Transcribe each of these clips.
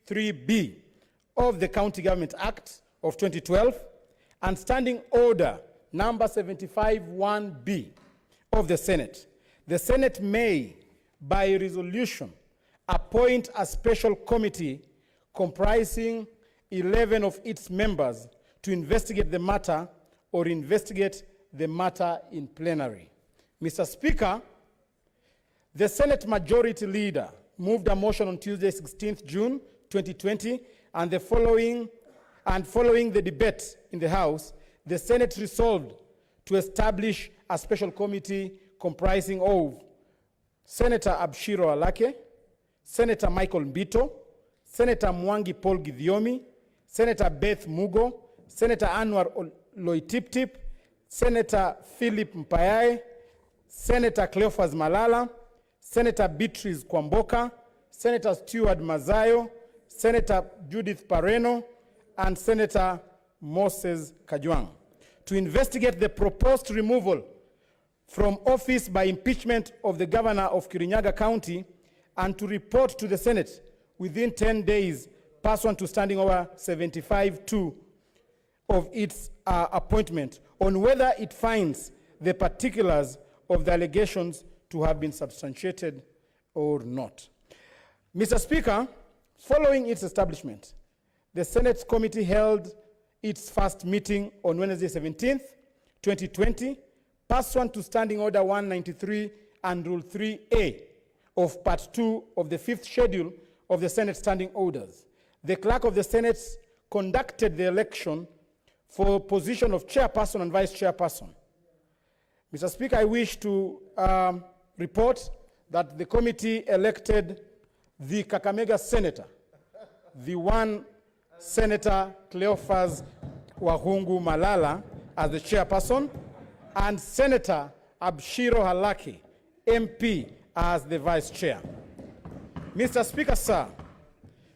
3B of the County Government Act of 2012 and Standing Order number 75-1B of the Senate, the Senate may, by resolution, appoint a special committee comprising 11 of its members to investigate the matter or investigate the matter in plenary. Mr. Speaker, the Senate Majority Leader moved a motion on Tuesday, 16th June 2020, and following the debate in the House, the Senate resolved to establish a special committee comprising of Senator Abshiro Alake, Senator Michael Mbito, Senator Mwangi Paul Githiomi, Senator Beth Mugo, Senator Anwar Loitiptip, Senator Philip Mpayae, Senator Cleophas Malala, Senator Beatrice Kwamboka, Senator Stuart Mazayo, Senator Judith Pareno, and Senator Moses Kajwang, to investigate the proposed removal from office by impeachment of the governor of Kirinyaga County and to report to the Senate within 10 days pursuant to Standing Order 75-2 of its appointment on whether it finds the particulars of the allegations to have been substantiated or not. Mr. Speaker, following its establishment, the Senate committee held its first meeting on Wednesday, 17th, 2020, pursuant to Standing Order 193 and Rule 3A of Part 2 of the 5th Schedule of the Senate Standing Orders. The Clerk of the Senate conducted the election for position of chairperson and vice chairperson. Mr. Speaker, I wish to report that the committee elected the Kakamega Senator, the one Senator Cleophas Wahungu Malala as the chairperson, and Senator Abshiro Halaki, MP, as the vice chair. Mr. Speaker, sir,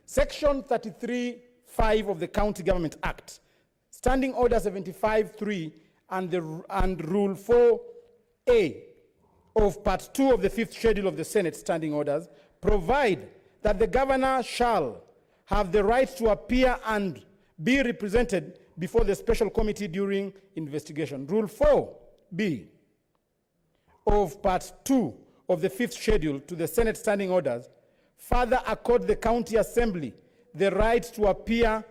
Section 33(5) of the County Government Act, Standing Order 75-3, and Rule 4A of Part 2 of the 5th Schedule of the Senate Standing Orders provide that the governor shall have the right to appear and be represented before the special committee during investigation. Rule 4B of Part 2 of the 5th Schedule to the Senate Standing Orders further accord the County Assembly the right to appear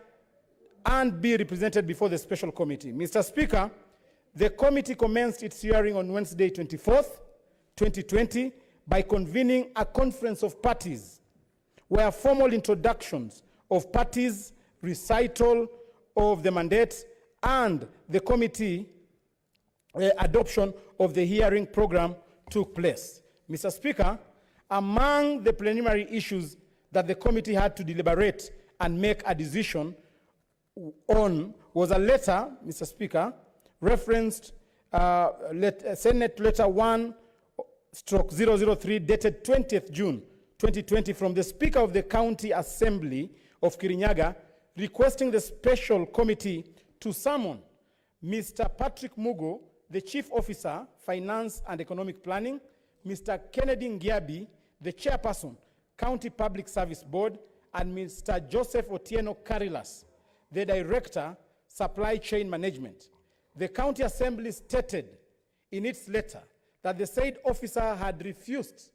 and be represented before the special committee. Mr. Speaker, the committee commenced its hearing on Wednesday, 24th, 2020, by convening a conference of parties where formal introductions of parties, recital of the mandate, and the committee adoption of the hearing program took place. Mr. Speaker, among the preliminary issues that the committee had to deliberate and make a decision on was a letter, Mr. Speaker, referenced Senate Letter 1/003 dated 20th June 2020 from the Speaker of the County Assembly of Kirinyaga requesting the special committee to summon Mr. Patrick Mugo, the Chief Officer, Finance and Economic Planning, Mr. Kennedy Ngiabi, the Chairperson, County Public Service Board, and Mr. Joseph Otieno Karilas, the Director, Supply Chain Management. The County Assembly stated in its letter that the said officer had refused,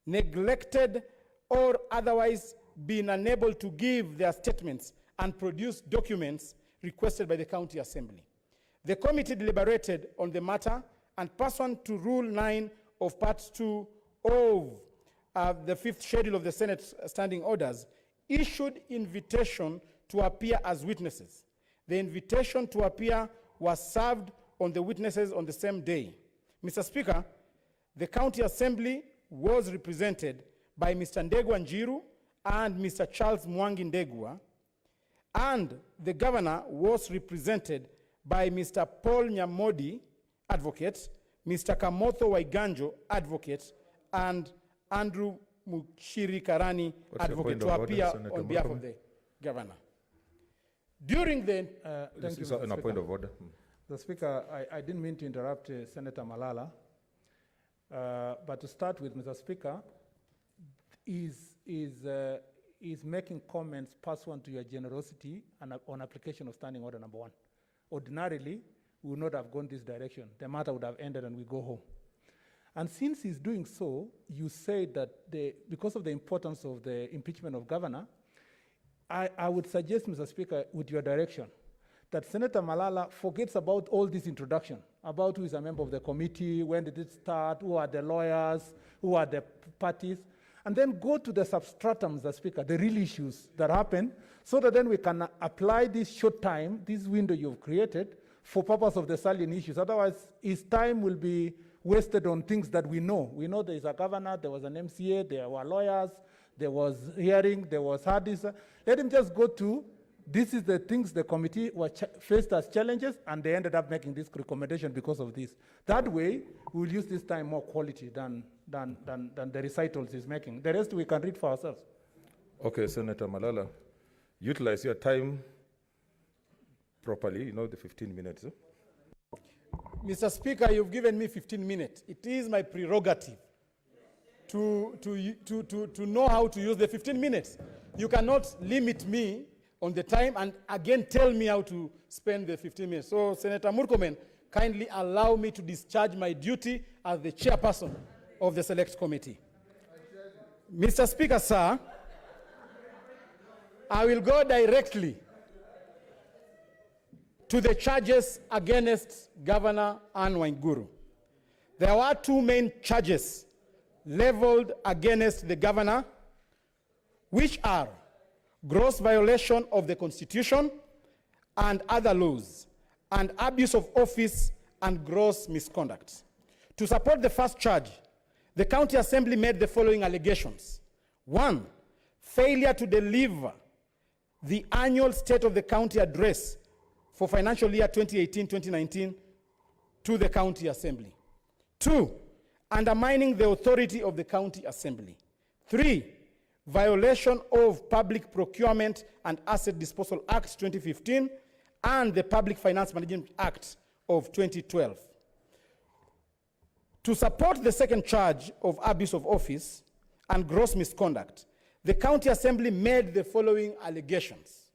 neglected, or otherwise been unable to give their statements and produce documents requested by the County Assembly. The committee deliberated on the matter and pursuant to Rule 9 of Part 2 of the 5th Schedule of the Senate Standing Orders, issued invitation to appear as witnesses. The invitation to appear was served on the witnesses on the same day. Mr. Speaker, the County Assembly was represented by Mr. Ndegwa Njiru and Mr. Charles Mwangi Ndegwa, and the Governor was represented by Mr. Paul Nyamodi, Advocate, Mr. Kamotho Waiganjo, Advocate, and Andrew Muchiri Karani, Advocate, to appear on behalf of the Governor. During the... thank you, Mr. point of order. The Speaker, I didn't mean to interrupt Senator Malala, but to start with, Mr. Speaker, is making comments pursuant to your generosity and on application of standing order number 1. Ordinarily, we would not have gone this direction. The matter would have ended and we go home. And since he's doing so, you say that because of the importance of the impeachment of governor, I would suggest, Mr. Speaker, with your direction, that Senator Malala forgets about all this introduction, about who is a member of the committee, when did it start, who are the lawyers, who are the parties, and then go to the substratum, Mr. Speaker, the real issues that happen, so that then we can apply this short time, this window you've created, for purpose of the salient issues. Otherwise, his time will be wasted on things that we know. We know there is a governor, there was an MCA, there were lawyers, there was hearing, there was hard this. Let him just go to, this is the things the committee faced as challenges, and they ended up making this recommendation because of this. That way, we'll use this time more quality than the recitals he's making. The rest we can read for ourselves. Okay, Senator Malala, utilize your time properly, the 15 minutes. Mr. Speaker, you've given me 15 minutes. It is my prerogative to know how to use the 15 minutes. You cannot limit me on the time and again tell me how to spend the 15 minutes. So, Senator Murkomen, kindly allow me to discharge my duty as the chairperson of the Select Committee. Mr. Speaker, sir, I will go directly to the charges against Governor Anne Waiguru. There were 2 main charges leveled against the governor, which are gross violation of the Constitution and other laws, and abuse of office and gross misconduct. To support the first charge, the County Assembly made the following allegations. 1, failure to deliver the annual State of the County address for financial year 2018-2019 to the County Assembly. 2, undermining the authority of the County Assembly. 3, violation of Public Procurement and Asset Disposal Act 2015 and the Public Finance Management Act of 2012. To support the second charge of abuse of office and gross misconduct, the County Assembly made the following allegations.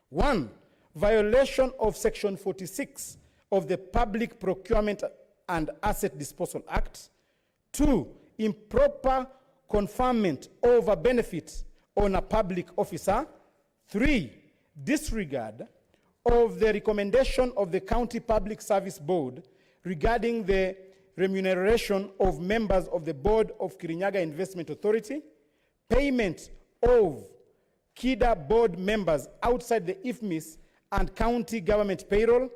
1, violation of Section 46 of the Public Procurement and Asset Disposal Act. 2, improper conferment of a benefit on a public officer. 3, disregard of the recommendation of the County Public Service Board regarding the remuneration of members of the Board of Kirinyaga Investment Authority, payment of KIDA board members outside the IFMIS and county government payroll,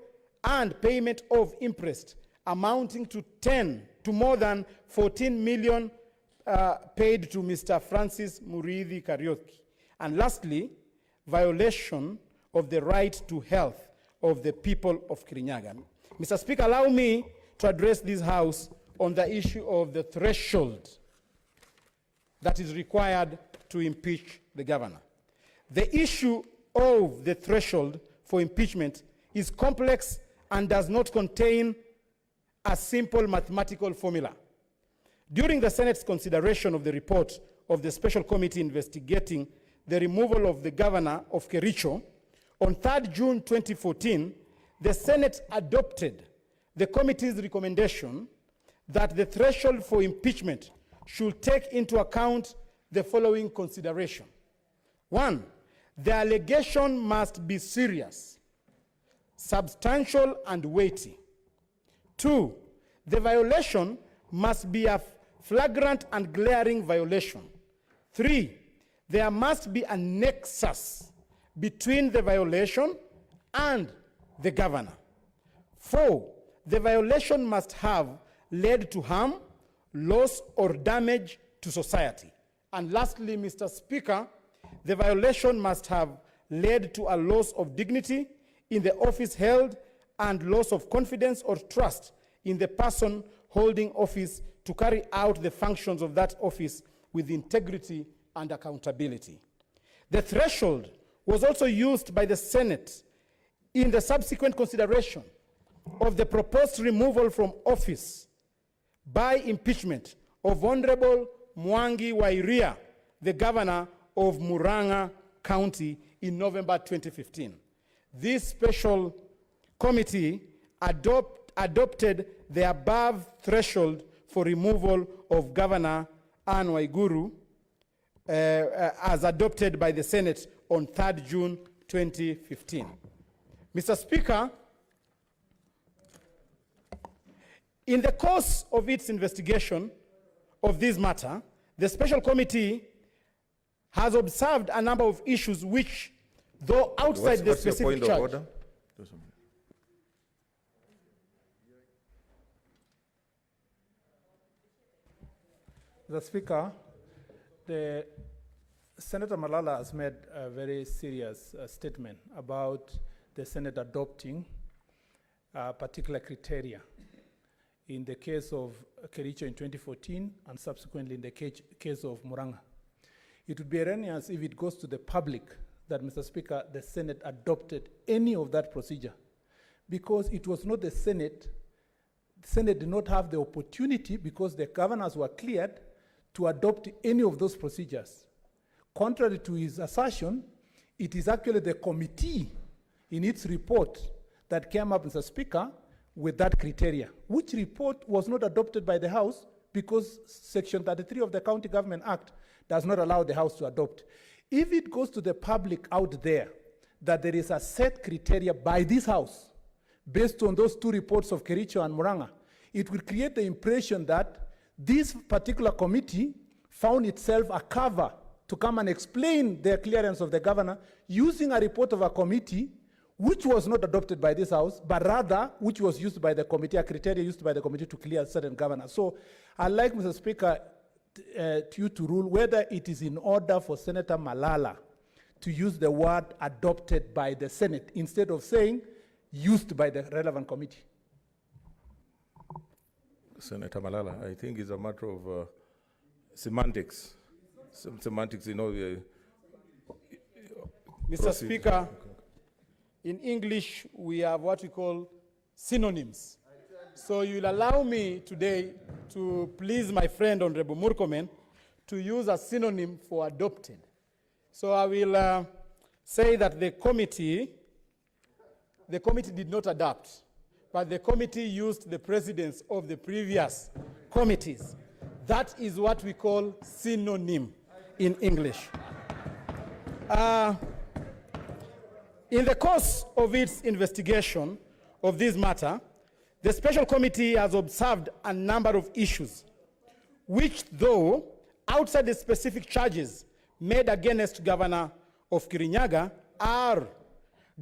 and payment of interest amounting to more than 14 million paid to Mr. Francis Muriithi Kariuki. And lastly, violation of the right to health of the people of Kirinyaga. Mr. Speaker, allow me to address this House on the issue of the threshold that is required to impeach the governor. The issue of the threshold for impeachment is complex and does not contain a simple mathematical formula. During the Senate's consideration of the report of the special committee investigating the removal of the governor of Kericho, on 3rd June 2014, the Senate adopted the committee's recommendation that the threshold for impeachment should take into account the following consideration. 1, the allegation must be serious, substantial, and weighty. 2, the violation must be a flagrant and glaring violation. 3, there must be a nexus between the violation and the governor. 4, the violation must have led to harm, loss, or damage to society. And lastly, Mr. Speaker, the violation must have led to a loss of dignity in the office held and loss of confidence or trust in the person holding office to carry out the functions of that office with integrity and accountability. The threshold was also used by the Senate in the subsequent consideration of the proposed removal from office by impeachment of Honorable Mwangi Wairia, the governor of Murang'a County in November 2015. This special committee adopted the above threshold for removal of Governor Anne Waiguru as adopted by the Senate on 3rd June 2015. Mr. Speaker, in the course of its investigation of this matter, the special committee has observed a number of issues which, though outside the specific charge... What's your point of order? Mr. Speaker, Senator Malala has made a very serious statement about the Senate adopting particular criteria in the case of Kericho in 2014 and subsequently in the case of Murang'a. It would be erroneous if it goes to the public that, Mr. Speaker, the Senate adopted any of that procedure, because it was not the Senate. The Senate did not have the opportunity, because the governors were cleared, to adopt any of those procedures. Contrary to his assertion, it is actually the committee in its report that came up, Mr. Speaker, with that criteria, which report was not adopted by the House because Section 33 of the County Government Act does not allow the House to adopt. If it goes to the public out there that there is a set criteria by this House based on those two reports of Kericho and Murang'a, it will create the impression that this particular committee found itself a cover to come and explain the clearance of the governor using a report of a committee which was not adopted by this House, but rather which was used by the committee, a criteria used by the committee to clear certain governors. So I'd like, Mr. Speaker, you to rule whether it is in order for Senator Malala to use the word adopted by the Senate instead of saying used by the relevant committee. Senator Malala, I think it's a matter of semantics. Some semantics, you know. Mr. Proceed. Speaker, in English, we have what we call synonyms. So you'll allow me today to please my friend, Honorable Murkomen, to use a synonym for adopted. So I will say that the committee did not adopt, but the committee used the precedents of the previous committees. That is what we call synonym in English. In the course of its investigation of this matter, the special committee has observed a number of issues, which, though outside the specific charges made against Governor of Kirinyaga, are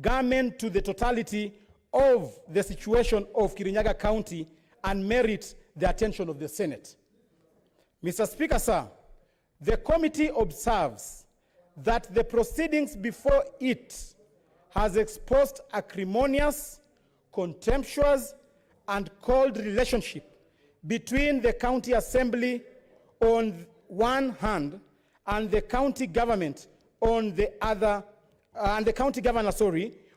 garment to the totality of the situation of Kirinyaga County and merit the attention of the Senate. Mr. Speaker, sir, the committee observes that the proceedings before it has exposed acrimonious, contemptuous, and cold relationship between the county assembly on one hand and the county government on the other, and the county governor,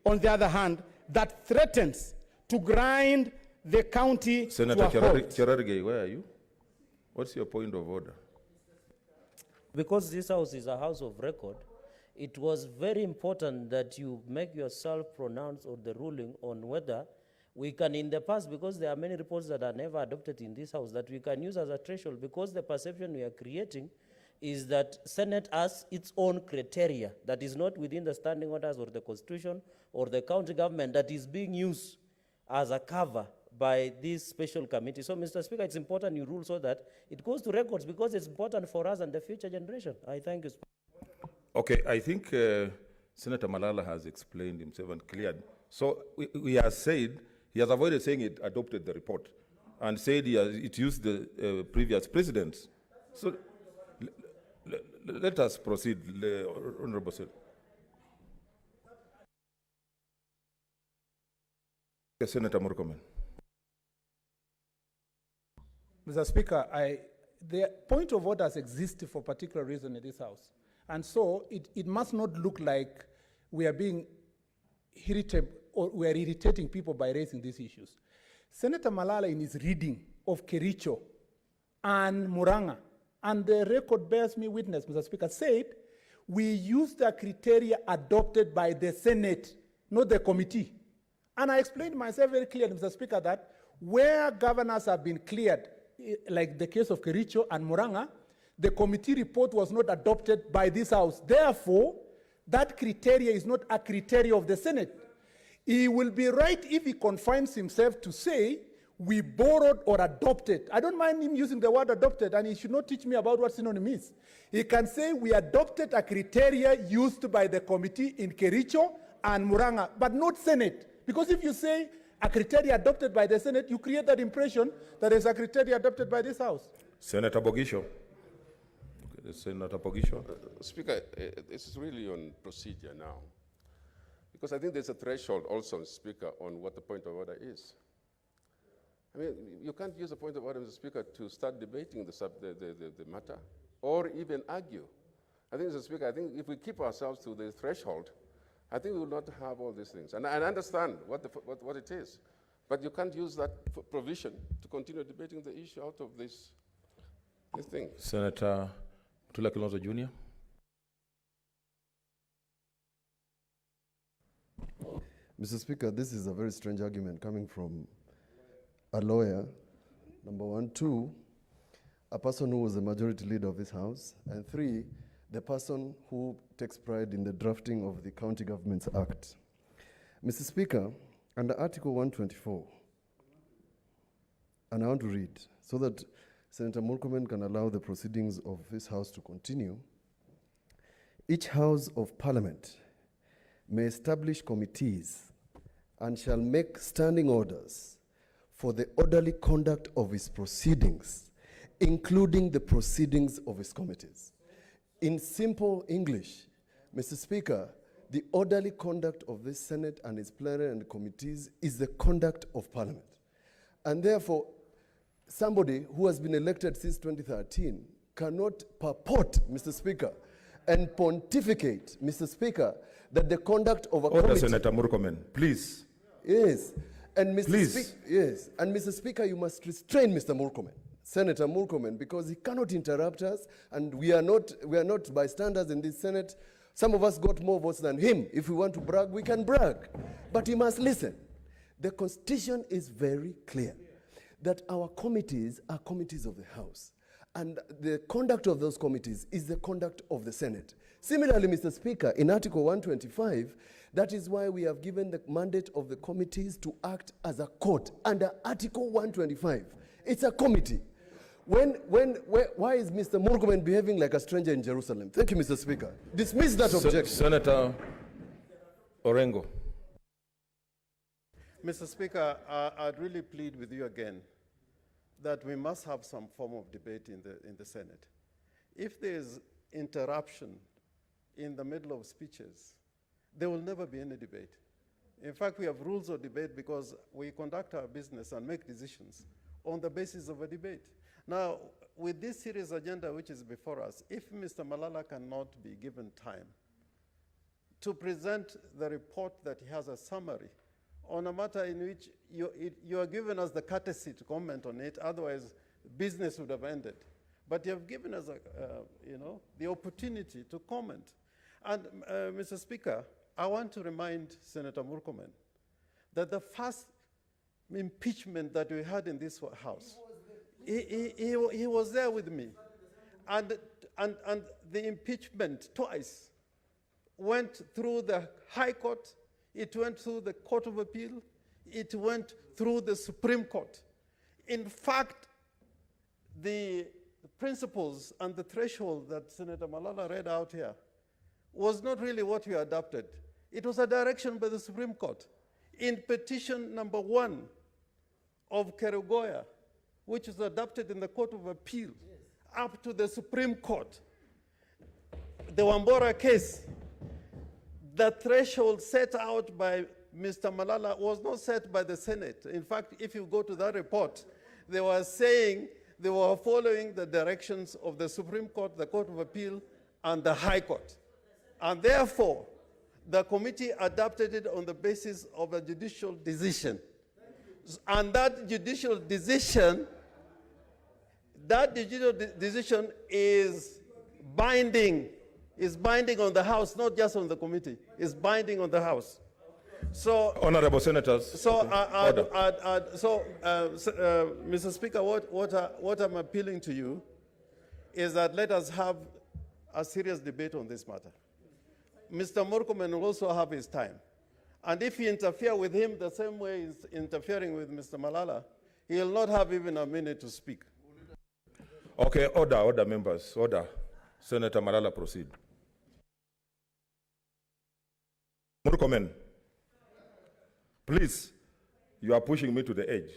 on the other hand, that threatens to grind the county Senator to a halt. Cherargei, where are you? What's your point of order? Because this house is a house of record, it was very important that you make yourself pronounce on the ruling on whether we can, in the past, because there are many reports that are never adopted in this house, that we can use as a threshold, because the perception we are creating is that Senate has its own criteria that is not within the standing orders or the Constitution or the county government, that is being used as a cover by this special committee. So, Mr. Speaker, it's important you rule so that it goes to records, because it's important for us and the future generation. I thank you. Okay, I think Senator Malala has explained himself and cleared. So we have said, he has avoided saying it adopted the report and said it used the previous precedents. So let us proceed, Honorable Sir. Senator Murkomen. Mr. Speaker, the point of orders exist for a particular reason in this House. And so it must not look like we are being irritated or we are irritating people by raising these issues. Senator Malala, in his reading of Kericho and Murang'a, and the record bears me witness, Mr. Speaker, said, we use the criteria adopted by the Senate, not the committee. And I explained myself very clearly, Mr. Speaker, that where governors have been cleared, like the case of Kericho and Muranga, the committee report was not adopted by this House. Therefore, that criteria is not a criteria of the Senate. He will be right if he confines himself to say, we borrowed or adopted. I don't mind him using the word adopted, and he should not teach me about what synonym is. He can say, we adopted a criteria used by the committee in Kericho and Muranga, but not Senate. Because if you say a criteria adopted by the Senate, you create that impression that there's a criteria adopted by this House. Senator Bogisho. Senator Bogisho. Speaker, this is really on procedure now. Because I think there's a threshold also, Speaker, on what the point of order is. I mean, you can't use a point of order, Mr. Speaker, to start debating the matter or even argue. I think, Mr. Speaker, I think if we keep ourselves to the threshold, I think we will not have all these things. And I understand what it is. But you can't use that provision to continue debating the issue out of this thing. Senator Mutula Kilonzo Jr. Mr. Speaker, this is a very strange argument coming from a lawyer, number one. Two, a person who was the majority leader of this House. And three, the person who takes pride in the drafting of the County Governments Act. Mr. Speaker, under Article 124, and I want to read so that Senator Murkomen can allow the proceedings of this House to continue. Each House of Parliament may establish committees and shall make standing orders for the orderly conduct of its proceedings, including the proceedings of its committees. In simple English, Mr. Speaker, the orderly conduct of this Senate and its plenary and committees is the conduct of Parliament. And therefore, somebody who has been elected since 2013 cannot purport, Mr. Speaker, and pontificate, Mr. Speaker, that the conduct of a Order, committee... Senator Murkomen, please. Yes. And Mr. Please. Yes. And Mr. Speaker, you must restrain Mr. Murkomen, Senator Murkomen, because he cannot interrupt us, and we are not bystanders in this Senate. Some of us got more votes than him. If we want to brag, we can brag. But he must listen. The Constitution is very clear that our committees are committees of the House, and the conduct of those committees is the conduct of the Senate. Similarly, Mr. Speaker, in Article 125, that is why we have given the mandate of the committees to act as a court. Under Article 125, it's a committee. Why is Mr. Murkomen behaving like a stranger in Jerusalem? Thank you, Mr. Speaker. Dismiss that objection. Senator Orengo. Mr. Speaker, I'd really plead with you again that we must have some form of debate in the Senate. If there's interruption in the middle of speeches, there will never be any debate. In fact, we have rules of debate because we conduct our business and make decisions on the basis of a debate. Now, with this serious agenda which is before us, if Mr. Malala cannot be given time to present the report that he has a summary on a matter in which you are given us the courtesy to comment on it, otherwise business would have ended. But you have given us the opportunity to comment. And Mr. Speaker, I want to remind Senator Murkomen that the first impeachment that we had in this House, he was there with me. And the impeachment twice went through the High Court, it went through the Court of Appeal, it went through the Supreme Court. In fact, the principles and the threshold that Senator Malala read out here was not really what we adopted. It was a direction by the Supreme Court. In petition number 1 of Kerugoya, which was adopted in the Court of Appeal, up to the Supreme Court, the Wambora case, the threshold set out by Mr. Malala was not set by the Senate. In fact, if you go to that report, they were saying they were following the directions of the Supreme Court, the Court of Appeal, and the High Court. And therefore, the committee adopted it on the basis of a judicial decision. And that judicial decision is binding It's binding on the House, not just on the committee. It's binding on the House. So, Honorable Senators. so, order. Mr. Speaker, what I'm appealing to you is that let us have a serious debate on this matter. Mr. Murkomen will also have his time. And if you interfere with him the same way he's interfering with Mr. Malala, he will not have even a minute to speak. Okay, order, members, order. Senator Malala, proceed. Murkomen, please, you are pushing me to the edge.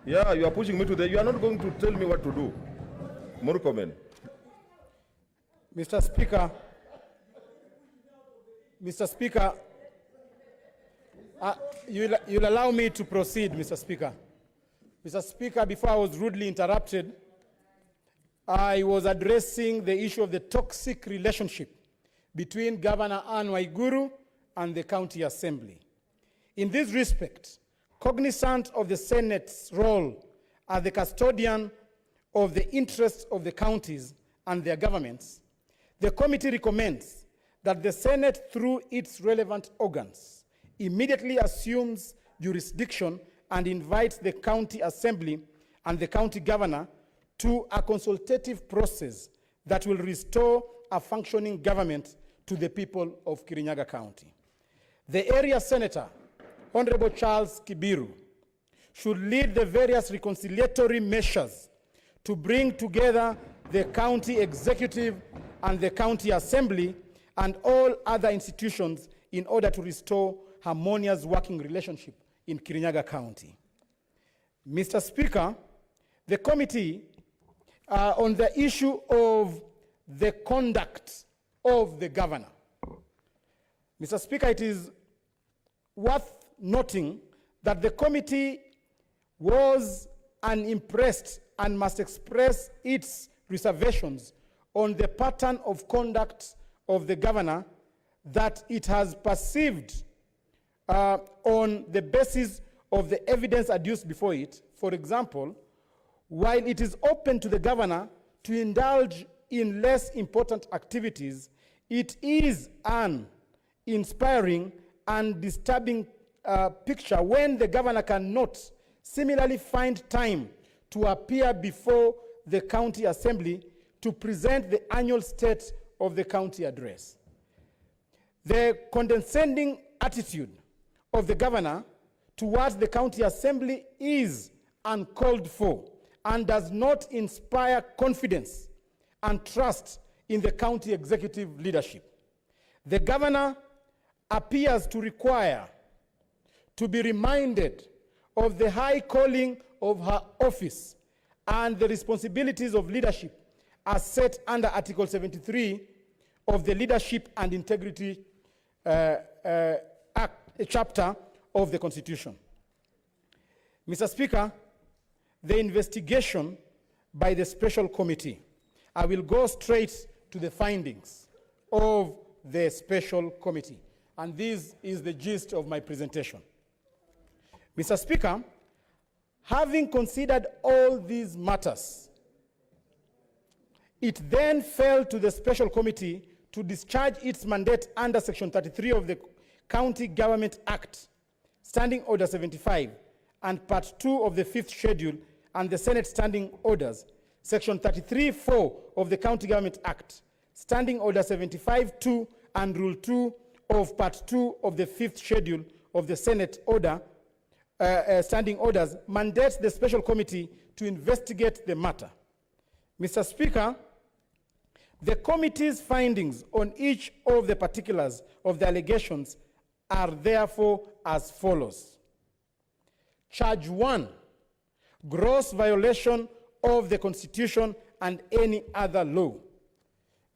Yeah, you are pushing me to the edge. You are not going to tell me what to do. Murkomen. Mr. Speaker, you'll allow me to proceed, Mr. Speaker. Mr. Speaker, before I was rudely interrupted, I was addressing the issue of the toxic relationship between Governor Anne Waiguru and the County Assembly. In this respect, cognizant of the Senate's role as the custodian of the interests of the counties and their governments, the committee recommends that the Senate, through its relevant organs, immediately assumes jurisdiction and invites the County Assembly and the County Governor to a consultative process that will restore a functioning government to the people of Kirinyaga County. The area senator, Honorable Charles Kibiru, should lead the various reconciliatory measures to bring together the county executive and the county assembly and all other institutions in order to restore harmonious working relationship in Kirinyaga County. Mr. Speaker, the committee on the issue of the conduct of the governor. Mr. Speaker, it is worth noting that the committee was unimpressed and must express its reservations on the pattern of conduct of the governor that it has perceived on the basis of the evidence adduced before it. For example, while it is open to the governor to indulge in less important activities, it is an inspiring and disturbing picture when the governor cannot similarly find time to appear before the county assembly to present the annual state of the county address. The condescending attitude of the governor towards the county assembly is uncalled for and does not inspire confidence and trust in the county executive leadership. The governor appears to require to be reminded of the high calling of her office and the responsibilities of leadership as set under Article 73 of the Leadership and Integrity chapter of the Constitution. Mr. Speaker, the investigation by the special committee, I will go straight to the findings of the special committee, and this is the gist of my presentation. Mr. Speaker, having considered all these matters, it then fell to the special committee to discharge its mandate under Section 33 of the County Government Act, Standing Order 75, and Part 2 of the 5th Schedule, and the Senate Standing Orders, Section 33(4) of the County Government Act, Standing Order 75(2), and Rule 2 of Part 2 of the 5th Schedule of the Senate Order, Standing Orders, mandates the special committee to investigate the matter. Mr. Speaker, the committee's findings on each of the particulars of the allegations are therefore as follows. Charge 1, gross violation of the Constitution and any other law.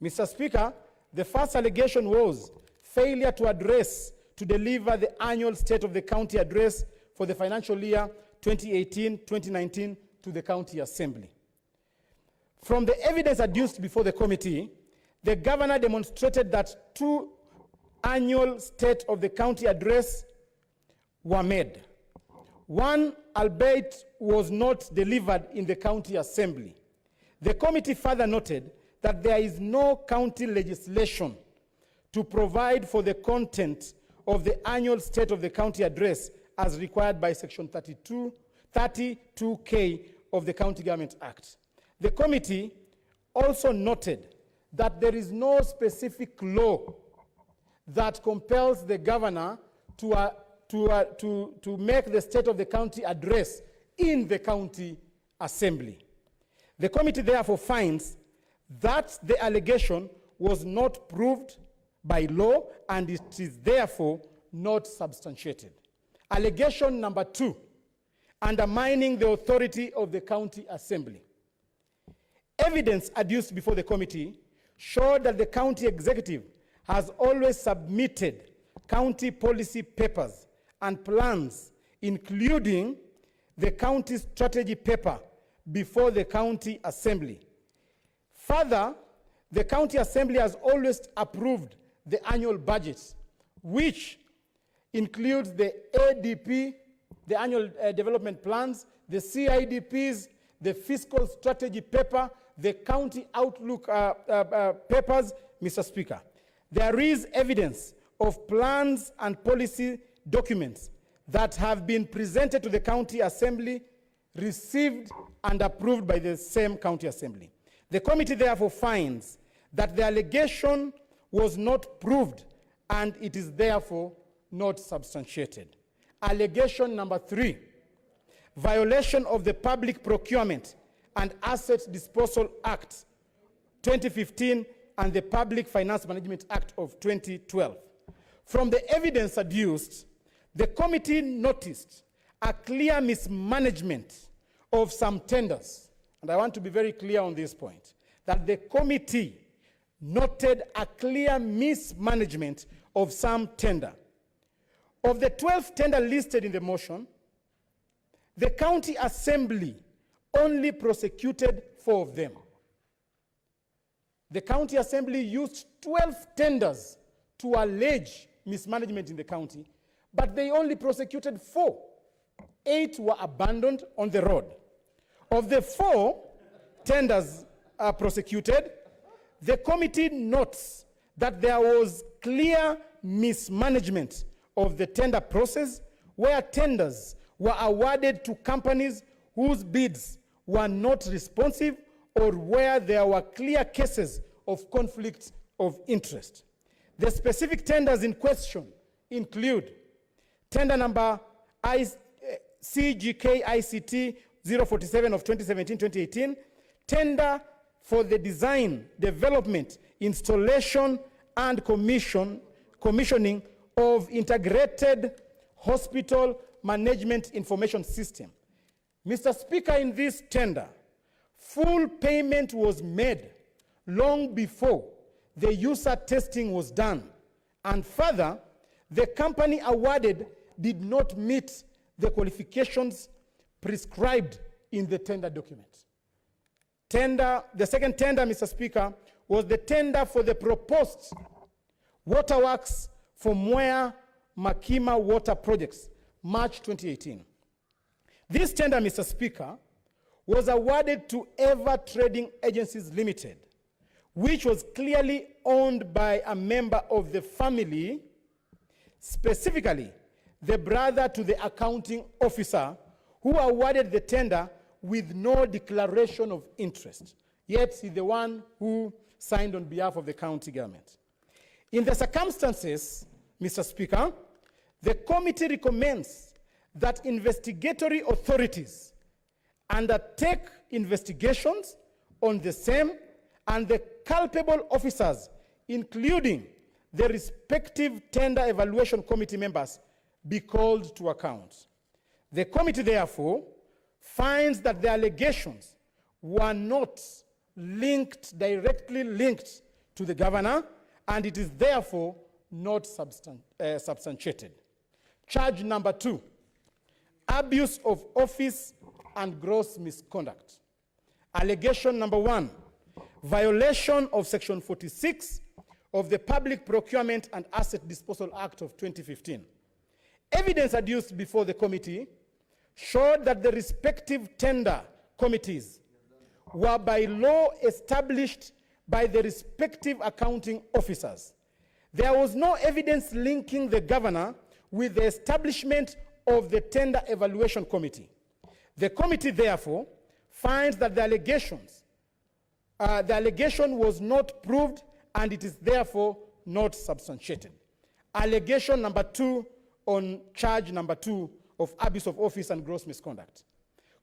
Mr. Speaker, the first allegation was failure to deliver the annual State of the County Address for the financial year 2018-2019 to the County Assembly. From the evidence adduced before the committee, the governor demonstrated that 2 annual State of the County Address were made. One, albeit, was not delivered in the County Assembly. The committee further noted that there is no county legislation to provide for the content of the annual State of the County Address as required by Section 32K of the County Government Act. The committee also noted that there is no specific law that compels the governor to make the State of the County Address in the County Assembly. The committee therefore finds that the allegation was not proved by law and it is therefore not substantiated. Allegation number 2, undermining the authority of the County Assembly. Evidence adduced before the committee showed that the county executive has always submitted county policy papers and plans, including the county strategy paper, before the County Assembly. Further, the County Assembly has always approved the annual budget, which includes the ADP, the annual development plans, the CIDPs, the fiscal strategy paper, the county outlook papers, Mr. Speaker. There is evidence of plans and policy documents that have been presented to the County Assembly, received and approved by the same County Assembly. The committee therefore finds that the allegation was not proved and it is therefore not substantiated. Allegation number 3, violation of the Public Procurement and Asset Disposal Act 2015 and the Public Finance Management Act of 2012. From the evidence adduced, the committee noticed a clear mismanagement of some tenders. And I want to be very clear on this point, that the committee noted a clear mismanagement of some tender. Of the 12 tenders listed in the motion, the County Assembly only prosecuted 4 of them. The County Assembly used 12 tenders to allege mismanagement in the county, but they only prosecuted 4. 8 were abandoned on the road. Of the 4 tenders prosecuted, the committee notes that there was clear mismanagement of the tender process, where tenders were awarded to companies whose bids were not responsive or where there were clear cases of conflict of interest. The specific tenders in question include tender number CGK ICT 047 of 2017-2018, tender for the design, development, installation, and commissioning of integrated hospital management information system. Mr. Speaker, in this tender, full payment was made long before the user testing was done. And further, the company awarded did not meet the qualifications prescribed in the tender document. The second tender, Mr. Speaker, was the tender for the proposed waterworks for Mwea Makima water projects, March 2018. This tender, Mr. Speaker, was awarded to Ever Trading Agencies Limited, which was clearly owned by a member of the family, specifically the brother to the accounting officer, who awarded the tender with no declaration of interest. Yet he's the one who signed on behalf of the county government. In the circumstances, Mr. Speaker, the committee recommends that investigatory authorities undertake investigations on the same and the culpable officers, including the respective tender evaluation committee members, be called to account. The committee, therefore, finds that the allegations were not directly linked to the governor, and it is therefore not substantiated. Charge number 2, abuse of office and gross misconduct. Allegation number 1, violation of Section 46 of the Public Procurement and Asset Disposal Act of 2015. Evidence adduced before the committee showed that the respective tender committees were by law established by the respective accounting officers. There was no evidence linking the governor with the establishment of the Tender Evaluation Committee. The committee, therefore, finds that the allegation was not proved and it is therefore not substantiated. Allegation number 2 on charge number 2 of abuse of office and gross misconduct.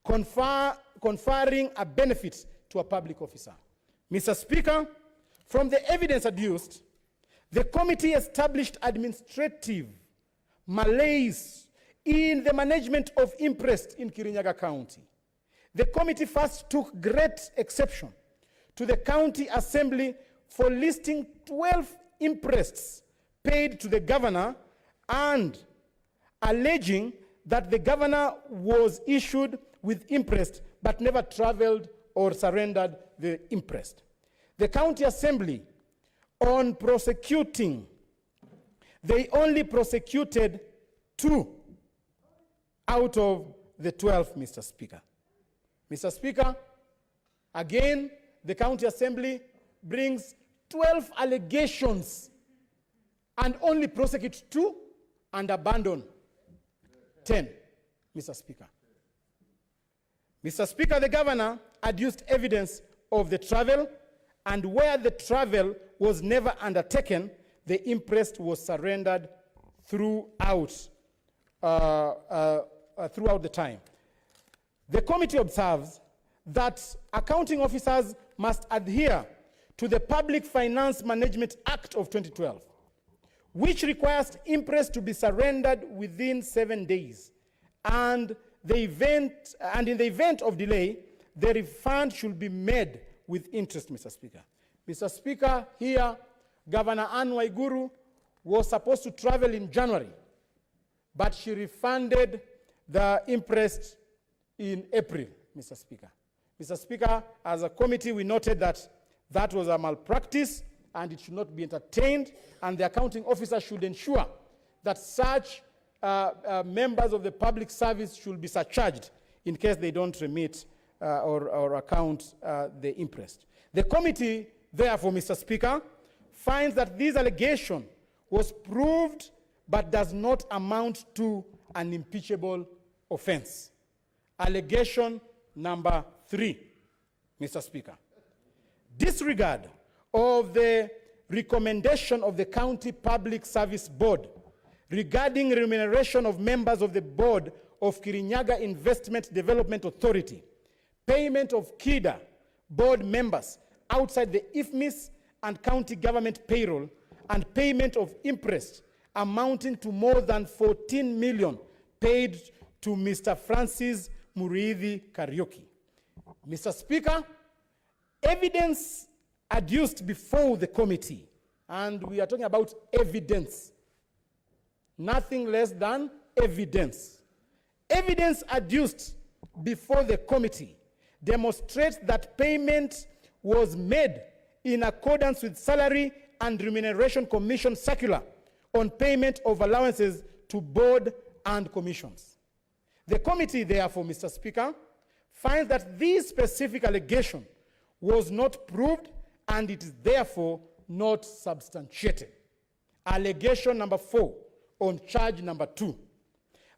Conferring a benefit to a public officer. Mr. Speaker, from the evidence adduced, the committee established administrative malaise in the management of imprest in Kirinyaga County. The committee first took great exception to the county assembly for listing 12 imprests paid to the governor and alleging that the governor was issued with imprest but never traveled or surrendered the imprest. The county assembly, on prosecuting, they only prosecuted 2 out of the 12, Mr. Speaker. Mr. Speaker, again, the county assembly brings 12 allegations and only prosecutes 2 and abandon 10, Mr. Speaker. Mr. Speaker, the governor adduced evidence of the travel, and where the travel was never undertaken, the imprest was surrendered throughout the time. The committee observes that accounting officers must adhere to the Public Finance Management Act of 2012, which requires imprest to be surrendered within 7 days, and in the event of delay, the refund should be made with interest, Mr. Speaker. Mr. Speaker, here, Governor Anne Waiguru was supposed to travel in January, but she refunded the imprest in April, Mr. Speaker. Mr. Speaker, as a committee, we noted that that was a malpractice and it should not be entertained, and the accounting officer should ensure that such members of the public service should be surcharged in case they don't remit or account the imprest. The committee, therefore, Mr. Speaker, finds that this allegation was proved but does not amount to an impeachable offense. Allegation number 3, Mr. Speaker. Disregard of the recommendation of the County Public Service Board regarding remuneration of members of the board of Kirinyaga Investment Development Authority, payment of KIDA board members outside the IFMIS and county government payroll, and payment of imprest amounting to more than 14 million paid to Mr. Francis Muriithi Kariuki. Mr. Speaker, evidence adduced before the committee, and we are talking about evidence, nothing less than evidence. Evidence adduced before the committee demonstrates that payment was made in accordance with Salary and Remuneration Commission circular on payment of allowances to board and commissions. The committee, therefore, Mr. Speaker, finds that this specific allegation was not proved and it is therefore not substantiated. Allegation number 4 on charge number 2,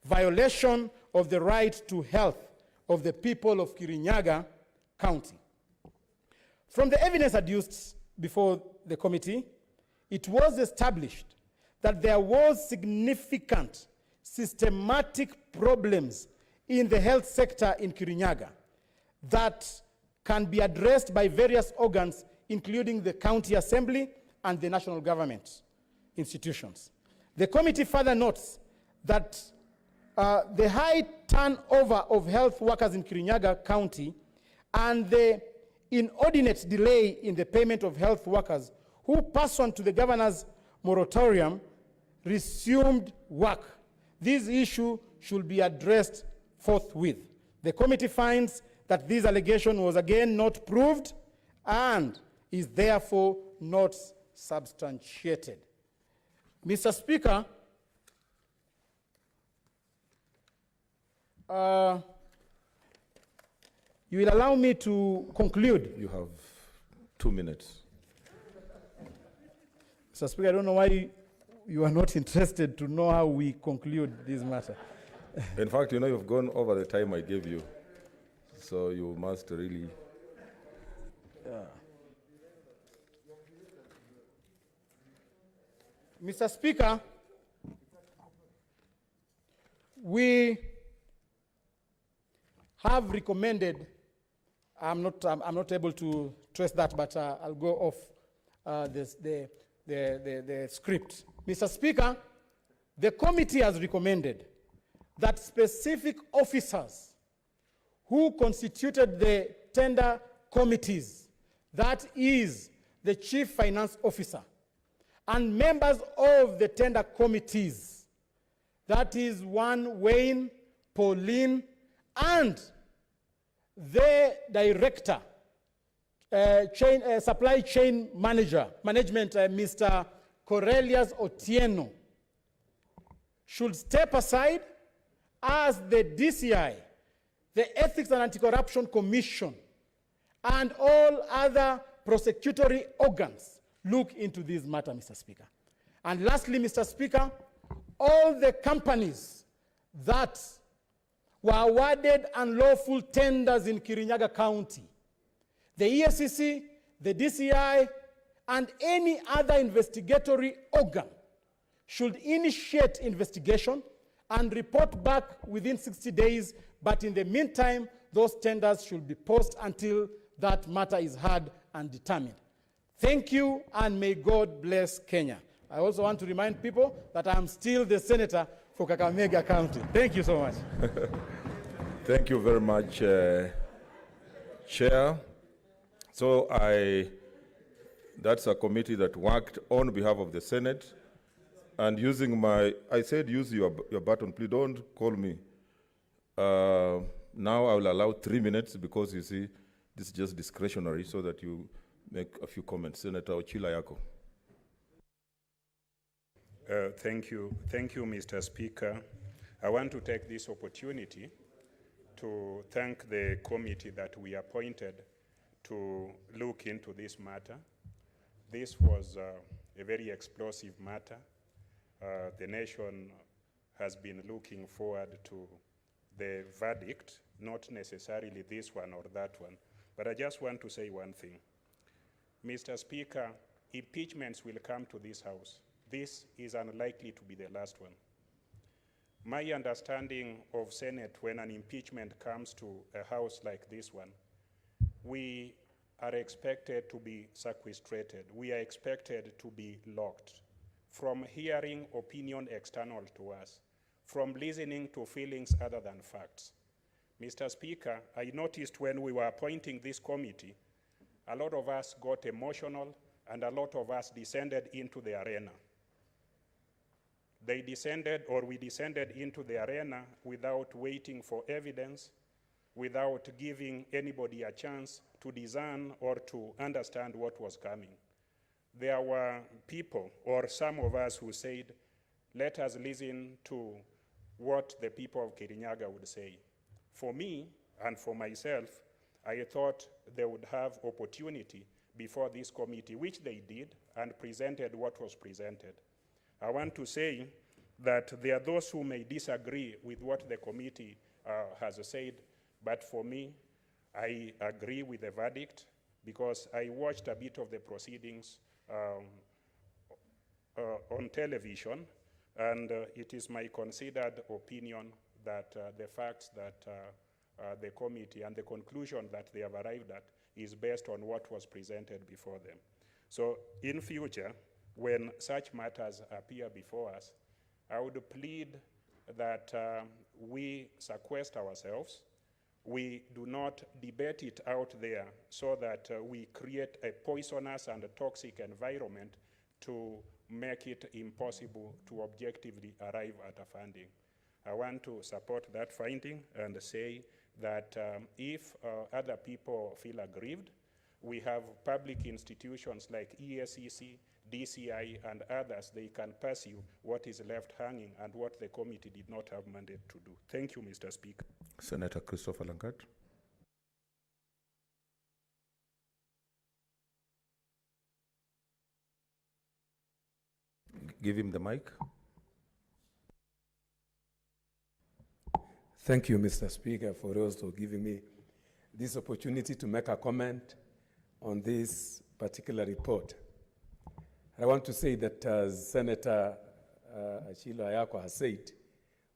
violation of the right to health of the people of Kirinyaga County. From the evidence adduced before the committee, it was established that there was significant systematic problems in the health sector in Kirinyaga that can be addressed by various organs, including the county assembly and the national government institutions. The committee further notes that the high turnover of health workers in Kirinyaga County and the inordinate delay in the payment of health workers who, pursuant to the governor's moratorium, resumed work. This issue should be addressed forthwith. The committee finds that this allegation was again not proved and is therefore not substantiated. Mr. Speaker, you will allow me to conclude. You have 2 minutes. Mr. Speaker, I don't know why you are not interested to know how we conclude this matter. In fact, you know, you've gone over the time I gave you. So you must really... Mr. Speaker, we have recommended, I'm not able to trace that, but I'll go off the script. Mr. Speaker, the committee has recommended that specific officers who constituted the tender committees, that is the Chief Finance Officer, and members of the tender committees, that is Wayne, Pauline, and the director, supply chain management, Mr. Cornelius Otieno, should step aside as the DCI, the Ethics and Anti-Corruption Commission, and all other prosecutory organs look into this matter, Mr. Speaker. And lastly, Mr. Speaker, all the companies that were awarded unlawful tenders in Kirinyaga County, the EFCC, the DCI, and any other investigatory organ should initiate investigation and report back within 60 days, but in the meantime, those tenders should be paused until that matter is heard and determined. Thank you, and may God bless Kenya. I also want to remind people that I'm still the senator for Kakamega County. Thank you so much. Thank you very much, Chair. So that's a committee that worked on behalf of the Senate, and using I said use your button, please don't call me. Now I will allow 3 minutes because you see, this is just discretionary so that you make a few comments. Senator Ochila Yako. Thank you, Mr. Speaker. I want to take this opportunity to thank the committee that we appointed to look into this matter. This was a very explosive matter. The nation has been looking forward to the verdict, not necessarily this one or that one. But I just want to say one thing. Mr. Speaker, impeachments will come to this House. This is unlikely to be the last one. My understanding of Senate, when an impeachment comes to a House like this one, we are expected to be sequestrated. We are expected to be locked from hearing opinion external to us, from listening to feelings other than facts. Mr. Speaker, I noticed when we were appointing this committee, a lot of us got emotional and a lot of us descended into the arena. They descended, or we descended into the arena without waiting for evidence, without giving anybody a chance to discern or to understand what was coming. There were people, or some of us, who said, let us listen to what the people of Kirinyaga would say. For me, and for myself, I thought they would have opportunity before this committee, which they did, and presented what was presented. I want to say that there are those who may disagree with what the committee has said, but for me, I agree with the verdict because I watched a bit of the proceedings on television, and it is my considered opinion that the facts that the committee and the conclusion that they have arrived at is based on what was presented before them. So in future, when such matters appear before us, I would plead that we sequester ourselves, we do not debate it out there so that we create a poisonous and a toxic environment to make it impossible to objectively arrive at a finding. I want to support that finding and say that if other people feel aggrieved, we have public institutions like ESCC, DCI, and others. They can pursue what is left hanging and what the committee did not have mandate to do. Thank you, Mr. Speaker. Senator Christopher Langat. give him the mic. Thank you, Mr. Speaker, for also giving me this opportunity to make a comment on this particular report. I want to say that, as Senator Achilo Ayako has said,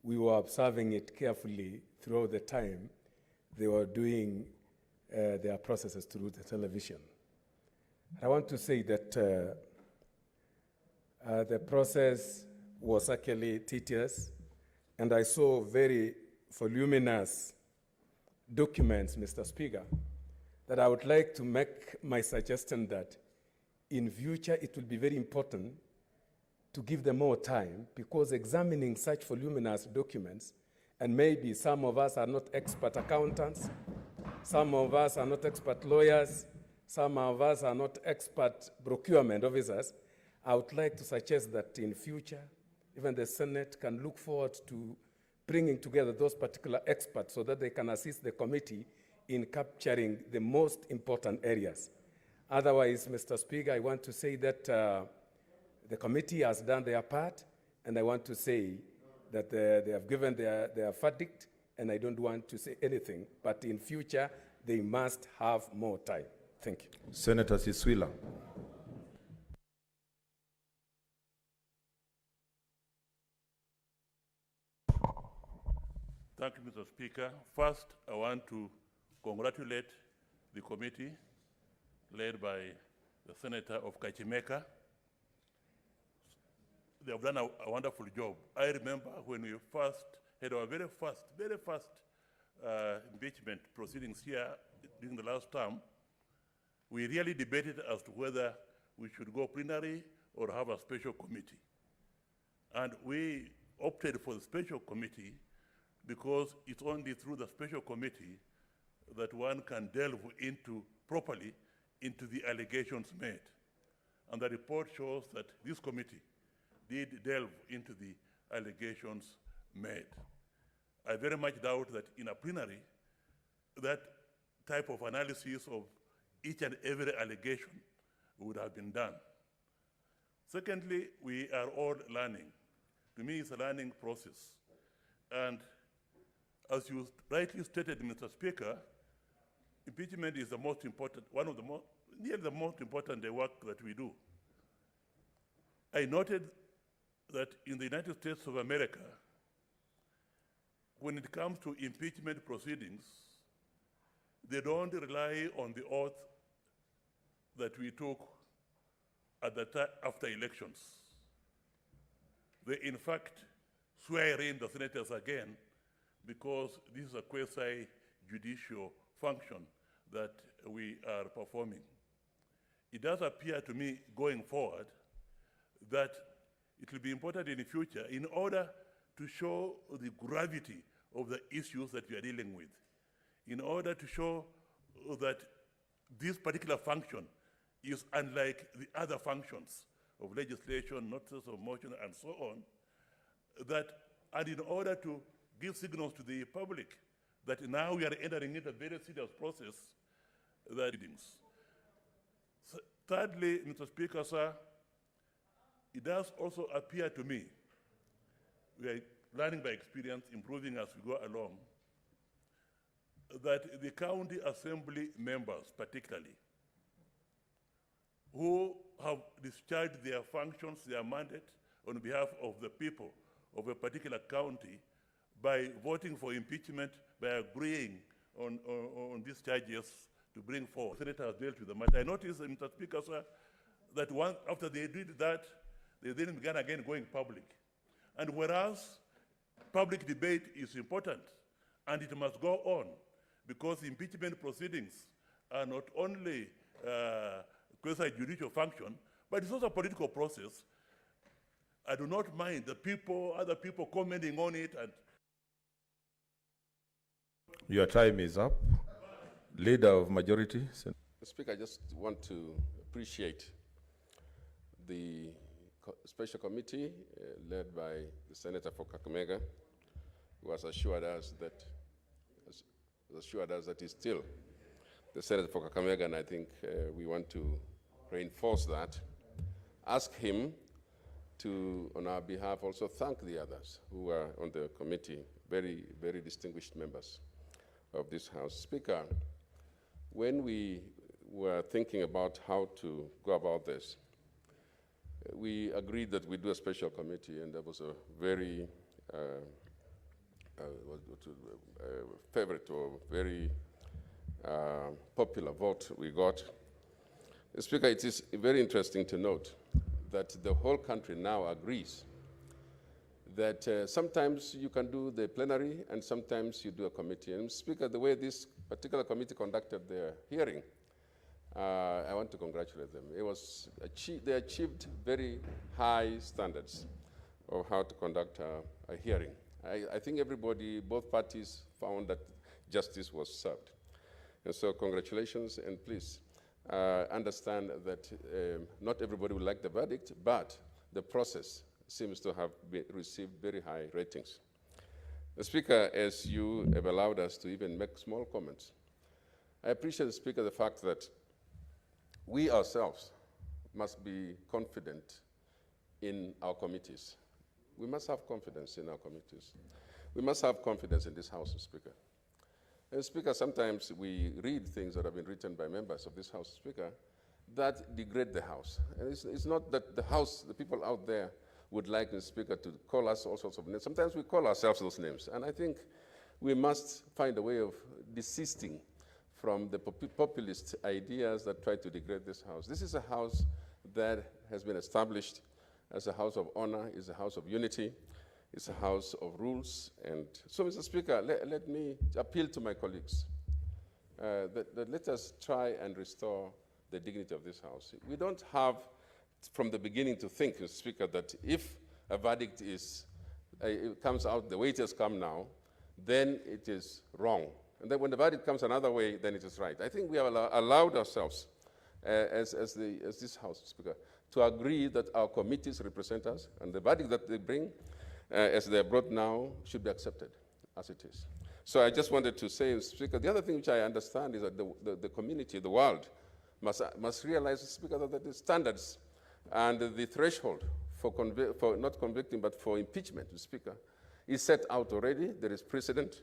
we were observing it carefully throughout the time they were doing their processes through the television. I want to say that the process was actually tedious, and I saw very voluminous documents, Mr. Speaker, that I would like to make my suggestion that in future it will be very important to give them more time, because examining such voluminous documents, and maybe some of us are not expert accountants, some of us are not expert lawyers, some of us are not expert procurement officers, I would like to suggest that in future, even the Senate can look forward to bringing together those particular experts so that they can assist the committee in capturing the most important areas. Otherwise, Mr. Speaker, I want to say that the committee has done their part, and I want to say that they have given their verdict, and I don't want to say anything, but in future, they must have more time. Thank you. Senator Siswila. Thank you, Mr. Speaker. First, I want to congratulate the committee led by the Senator of Kachimeka. They have done a wonderful job. I remember when we first had our very first impeachment proceedings here during the last term, we really debated as to whether we should go plenary or have a special committee. And we opted for the special committee because it's only through the special committee that one can delve properly into the allegations made. And the report shows that this committee did delve into the allegations made. I very much doubt that in a plenary, that type of analysis of each and every allegation would have been done. Secondly, we are all learning. To me, it's a learning process. And as you rightly stated, Mr. Speaker, impeachment is the most important, nearly the most important work that we do. I noted that in the United States of America, when it comes to impeachment proceedings, they don't rely on the oath that we took at the time after elections. They, in fact, swear in the senators again, because this is a quasi-judicial function that we are performing. It does appear to me, going forward, that it will be important in the future, in order to show the gravity of the issues that we are dealing with, in order to show that this particular function is unlike the other functions of legislation, notices of motion, and so on, and in order to give signals to the public that now we are entering into a very serious process. So, thirdly, Mr. Speaker, sir, it does also appear to me, we are learning by experience, improving as we go along, that the county assembly members particularly, who have discharged their functions, their mandate on behalf of the people of a particular county by voting for impeachment, by agreeing on these charges to bring forward. The Senator has dealt with the matter. I noticed, Mr. Speaker, sir, that after they did that, they then began again going public. And whereas public debate is important, and it must go on, because impeachment proceedings are not only quasi-judicial function, but it's also a political process. I do not mind other people commenting on it. And Your time is up. Leader of majority. Mr. Speaker, I just want to appreciate the special committee led by the Senator for Kakamega, who has assured us that he's still the Senator for Kakamega, and I think we want to reinforce that. Ask him to, on our behalf, also thank the others who are on the committee, very, very distinguished members of this House. Speaker, when we were thinking about how to go about this, we agreed that we do a special committee, and there was a very favorite or very popular vote we got. Speaker, it is very interesting to note that the whole country now agrees that sometimes you can do the plenary and sometimes you do a committee. And Speaker, the way this particular committee conducted their hearing, I want to congratulate them. They achieved very high standards of how to conduct a hearing. I think everybody, both parties, found that justice was served. And so congratulations, and please understand that not everybody will like the verdict, but the process seems to have received very high ratings. The Speaker, as you have allowed us to even make small comments, I appreciate, Speaker, the fact that we ourselves must be confident in our committees. We must have confidence in our committees. We must have confidence in this House, Speaker. And Speaker, sometimes we read things that have been written by members of this House, Speaker, that degrade the House. And it's not that the House, the people out there, would like the Speaker to call us all sorts of names. Sometimes we call ourselves those names. And I think we must find a way of desisting from the populist ideas that try to degrade this House. This is a House that has been established as a house of honor, is a house of unity, it's a house of rules. And so, Mr. Speaker, let me appeal to my colleagues that let us try and restore the dignity of this House. We don't have, from the beginning, to think, Mr. Speaker, that if a verdict it comes out the way it has come now, then it is wrong. And then when the verdict comes another way, then it is right. I think we have allowed ourselves, as this House, Speaker, to agree that our committees represent us, and the verdict that they bring, as they are brought now, should be accepted as it is. So I just wanted to say, Speaker, the other thing which I understand is that the community, the world, must realize, Speaker, that the standards and the threshold for not convicting but for impeachment, Speaker, is set out already. There is precedent.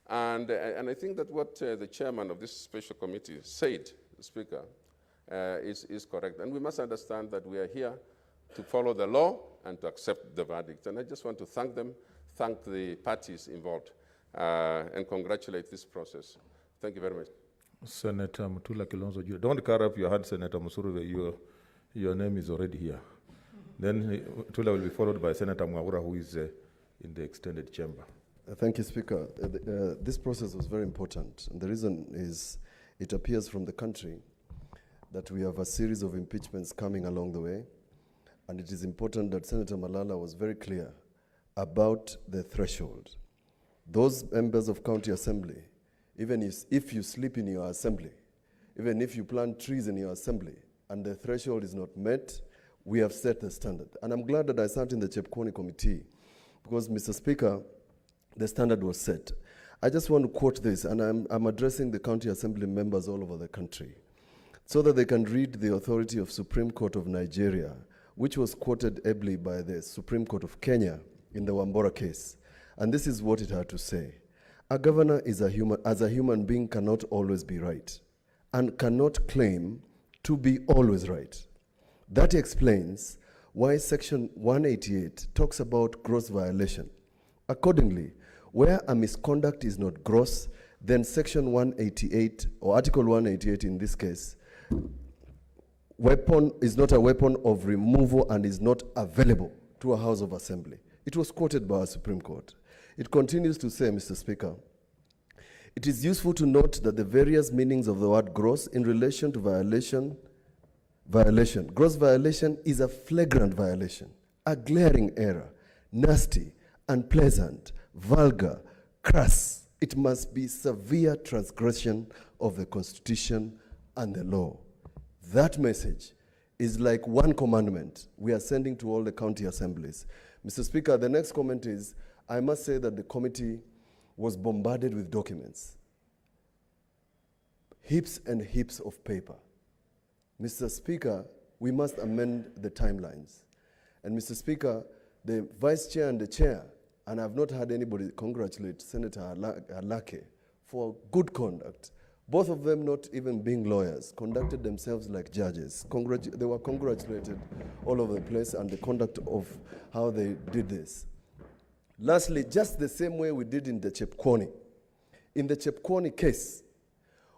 And I think that what the chairman of this special committee said, Speaker, is correct. And we must understand that we are here to follow the law and to accept the verdict. And I just want to thank them, thank the parties involved, and congratulate this process. Thank you very much. Senator Mutula Kilonzo, don't carry up your hand, Senator Musuruve. Your name is already here. Then Mutula will be followed by Senator Mwawura, who is in the extended chamber. Thank you, Speaker. This process was very important. And the reason is it appears from the country that we have a series of impeachments coming along the way. And it is important that Senator Malala was very clear about the threshold. Those members of county assembly, even if you sleep in your assembly, even if you plant trees in your assembly, and the threshold is not met, we have set the standard. And I'm glad that I sat in the Chepkwony committee because, Mr. Speaker, the standard was set. I just want to quote this, and I'm addressing the county assembly members all over the country, so that they can read the authority of Supreme Court of Nigeria, which was quoted ably by the Supreme Court of Kenya in the Wambora case. And this is what it had to say. A governor as a human being cannot always be right and cannot claim to be always right. That explains why Section 188 talks about gross violation. Accordingly, where a misconduct is not gross, then Section 188, or Article 188 in this case, weapon is not a weapon of removal and is not available to a House of Assembly. It was quoted by our Supreme Court. It continues to say, Mr. Speaker, it is useful to note that the various meanings of the word gross in relation to violation. Gross violation is a flagrant violation, a glaring error, nasty, unpleasant, vulgar, crass. It must be severe transgression of the Constitution and the law. That message is like one commandment we are sending to all the county assemblies. Mr. Speaker, the next comment is, I must say that the committee was bombarded with documents, heaps and heaps of paper. Mr. Speaker, we must amend the timelines. And Mr. Speaker, the Vice Chair and the Chair, and I've not had anybody congratulate Senator Alake for good conduct. Both of them, not even being lawyers, conducted themselves like judges. They were congratulated all over the place and the conduct of how they did this. Lastly, just the same way we did in the Chepkwony. In the Chepkwony case,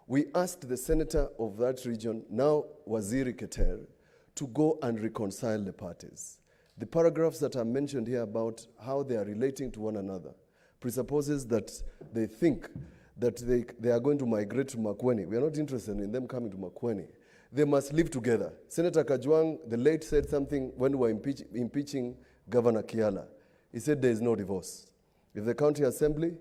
we asked the senator of that region, now Waziri Keter, to go and reconcile the parties. The paragraphs that are mentioned here about how they are relating to one another presupposes that they think that they are going to migrate to Makueni. We are not interested in them coming to Makueni. They must live together. Senator Kajwang, the late, said something when we were impeaching Governor Kiala. He said there is no divorce. If the county assembly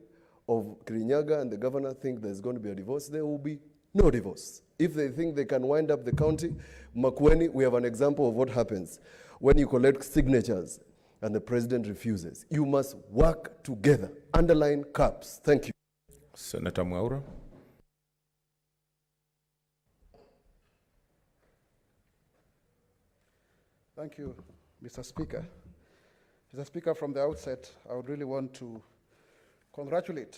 of Kirinyaga and the governor think there's going to be a divorce, there will be no divorce. If they think they can wind up the county, Makueni, we have an example of what happens when you collect signatures and the president refuses. You must work together. Underline caps. Thank you. Senator Mwaura. Thank you, Mr. Speaker. Mr. Speaker, from the outset, I would really want to congratulate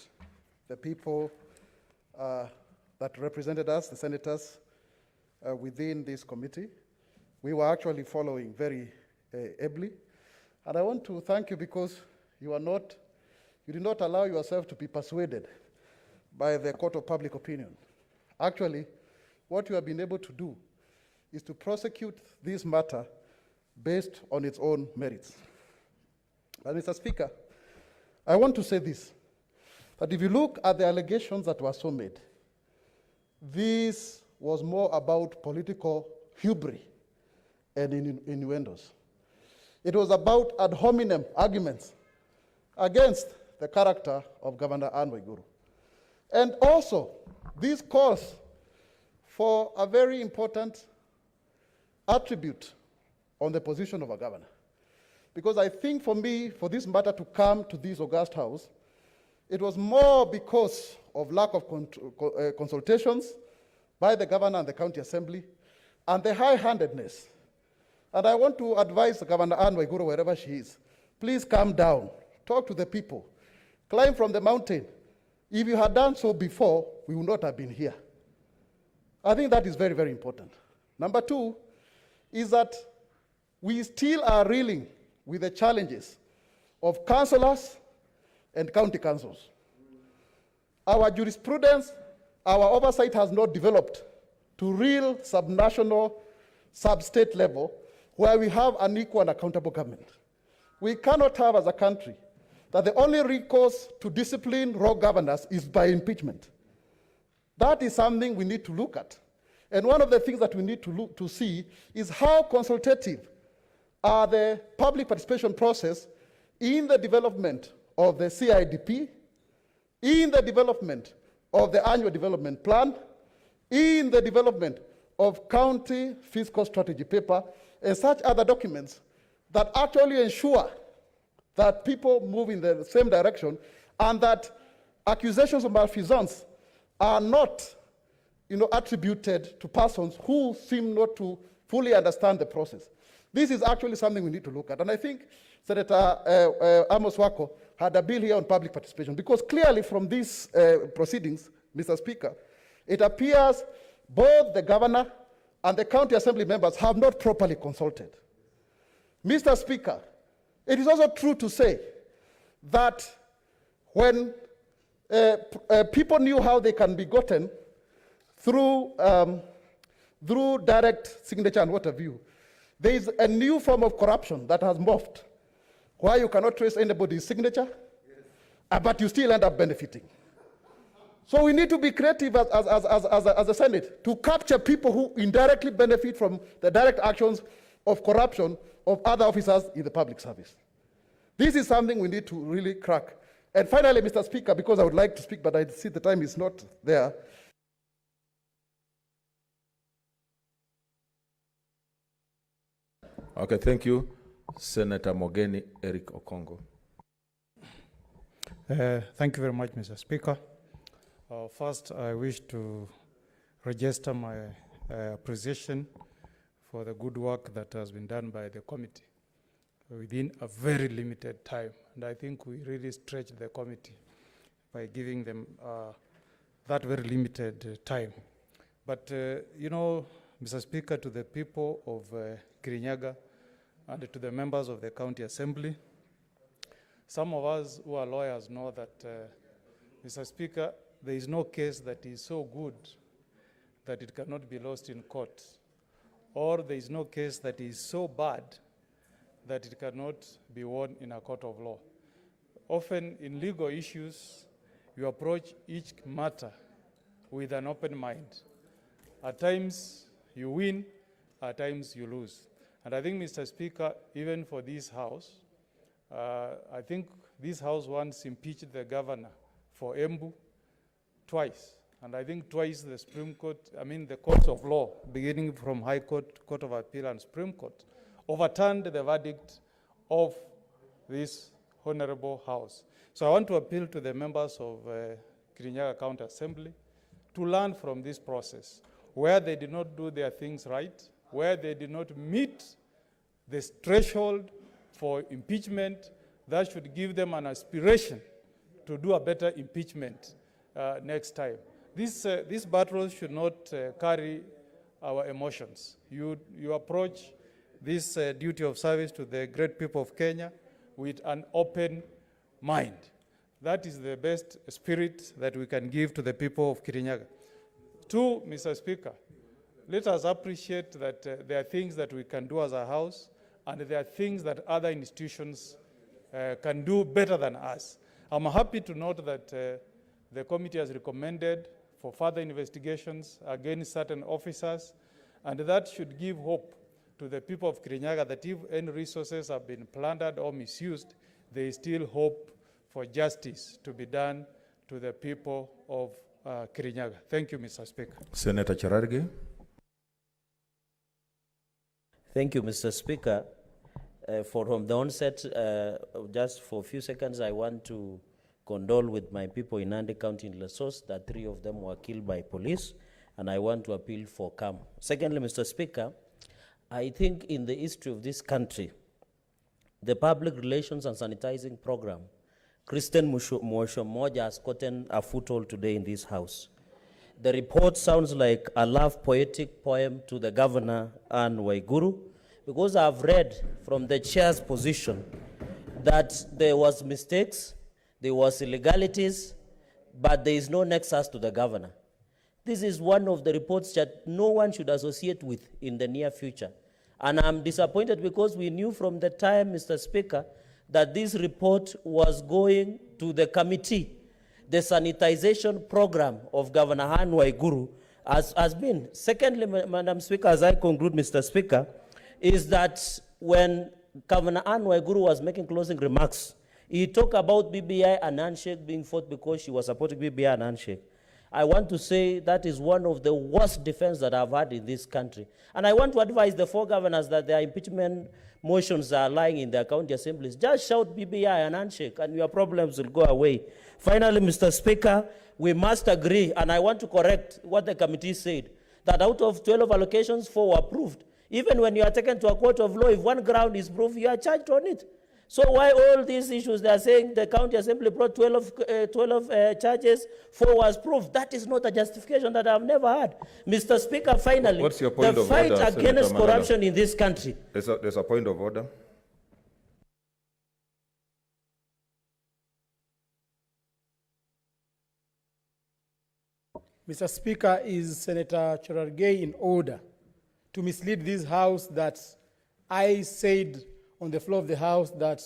the people that represented us, the senators, within this committee. We were actually following very ably. And I want to thank you because you did not allow yourself to be persuaded by the court of public opinion. Actually, what you have been able to do is to prosecute this matter based on its own merits. And Mr. Speaker, I want to say this, that if you look at the allegations that were so made, this was more about political hubris and innuendos. It was about ad hominem arguments against the character of Governor Waiguru. And also, this calls for a very important attribute on the position of a governor. Because I think for me, for this matter to come to this august house, it was more because of lack of consultations by the governor and the county assembly and the high-handedness. And I want to advise Governor Waiguru, wherever she is, please calm down, talk to the people, climb from the mountain. If you had done so before, we would not have been here. I think that is very, very important. Number two is that we still are reeling with the challenges of councillors and county councils. Our jurisprudence, our oversight has not developed to real subnational, sub-state level where we have an equal and accountable government. We cannot have as a country that the only recourse to discipline raw governors is by impeachment. That is something we need to look at. And one of the things that we need to look to see is how consultative are the public participation process in the development of the CIDP, in the development of the annual development plan, in the development of county fiscal strategy paper, and such other documents that actually ensure that people move in the same direction and that accusations of malfeasance are not attributed to persons who seem not to fully understand the process. This is actually something we need to look at. And I think Senator Amos Wako had a bill here on public participation because clearly from these proceedings, Mr. Speaker, it appears both the governor and the county assembly members have not properly consulted. Mr. Speaker, it is also true to say that when people knew how they can be gotten through direct signature and what have you, there is a new form of corruption that has morphed, where you cannot trace anybody's signature, but you still end up benefiting. So we need to be creative as a Senate to capture people who indirectly benefit from the direct actions of corruption of other officers in the public service. This is something we need to really crack. And finally, Mr. Speaker, because I would like to speak, but I see the time is not there. Okay, thank you. Senator Mogeni Eric Okongo. Thank you very much, Mr. Speaker. First, I wish to register my appreciation for the good work that has been done by the committee. within a very limited time. And I think we really stretched the committee by giving them that very limited time. But, you know, Mr. Speaker, to the people of Kirinyaga and to the members of the County Assembly, some of us who are lawyers know that, Mr. Speaker, there is no case that is so good that it cannot be lost in court, or there is no case that is so bad that it cannot be won in a court of law. Often in legal issues, you approach each matter with an open mind. At times you win, at times you lose. And I think, Mr. Speaker, even for this House, I think this House once impeached the governor for Embu twice. And I think twice the Supreme Court, the courts of law, beginning from High Court, Court of Appeal, and Supreme Court, overturned the verdict of this honorable House. So I want to appeal to the members of Kirinyaga County Assembly to learn from this process, where they did not do their things right, where they did not meet the threshold for impeachment. That should give them an aspiration to do a better impeachment next time. This battle should not carry our emotions. You approach this duty of service to the great people of Kenya with an open mind. That is the best spirit that we can give to the people of Kirinyaga. Two, Mr. Speaker, let us appreciate that there are things that we can do as a House, and there are things that other institutions can do better than us. I'm happy to note that the committee has recommended for further investigations against certain officers, and that should give hope to the people of Kirinyaga that if any resources have been plundered or misused, there is still hope for justice to be done to the people of Kirinyaga. Thank you, Mr. Speaker. Senator Cherargei. Thank you, Mr. Speaker. From the onset, just for a few seconds, I want to condole with my people in Nandi County in Lesotho that 3 of them were killed by police, and I want to appeal for calm. Secondly, Mr. Speaker, I think in the history of this country, the public relations and sanitizing program, Christian Mwoshomoja has gotten a foothold today in this House. The report sounds like a love poetic poem to the governor and Waiguru, because I've read from the chair's position that there was mistakes, there was illegalities, but there is no nexus to the governor. This is one of the reports that no one should associate with in the near future. And I'm disappointed because we knew from the time, Mr. Speaker, that this report was going to the committee. The sanitization program of Governor Han Waiguru has been. Secondly, Madam Speaker, as I conclude, Mr. Speaker, is that when Governor Han Waiguru was making closing remarks, he talked about BBI and handshake being fought because she was supporting BBI and handshake. I want to say that is one of the worst defense that I've had in this country. And I want to advise the 4 governors that their impeachment motions are lying in their county assemblies. Just shout BBI and handshake and your problems will go away. Finally, Mr. Speaker, we must agree, and I want to correct what the committee said, that out of 12 allocations, 4 were approved. Even when you are taken to a court of law, if one ground is proved, you are charged on it. So why all these issues? They are saying the county assembly brought 12 charges, 4 was proved. That is not a justification that I've never had. Mr. Speaker, finally, What's your point the of fight order, against Senator corruption in this country. There's a point of order. Mr. Speaker, is Senator Cherargei in order to mislead this House that I said on the floor of the House that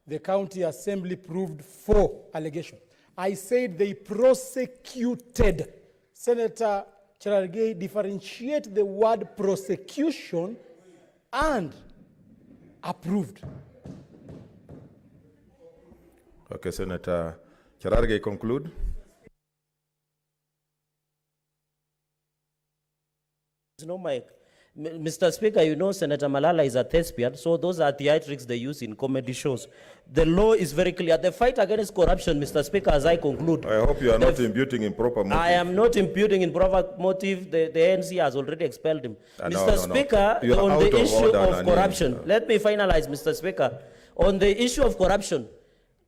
the county assembly proved 4 allegations? I said they prosecuted. Senator Cherargei, differentiate the word prosecution and approved. Okay, Senator Cherargei, conclude. No mic. Mr. Speaker, you know Senator Malala is a thespian, so those are theatrics they use in comedy shows. The law is very clear. The fight against corruption, Mr. Speaker, as I conclude. I hope you are not imputing improper motive. I am not imputing improper motive. The ANC has already expelled him. Mr. Speaker, on the issue of corruption, let me finalize, Mr. Speaker. On the issue of corruption,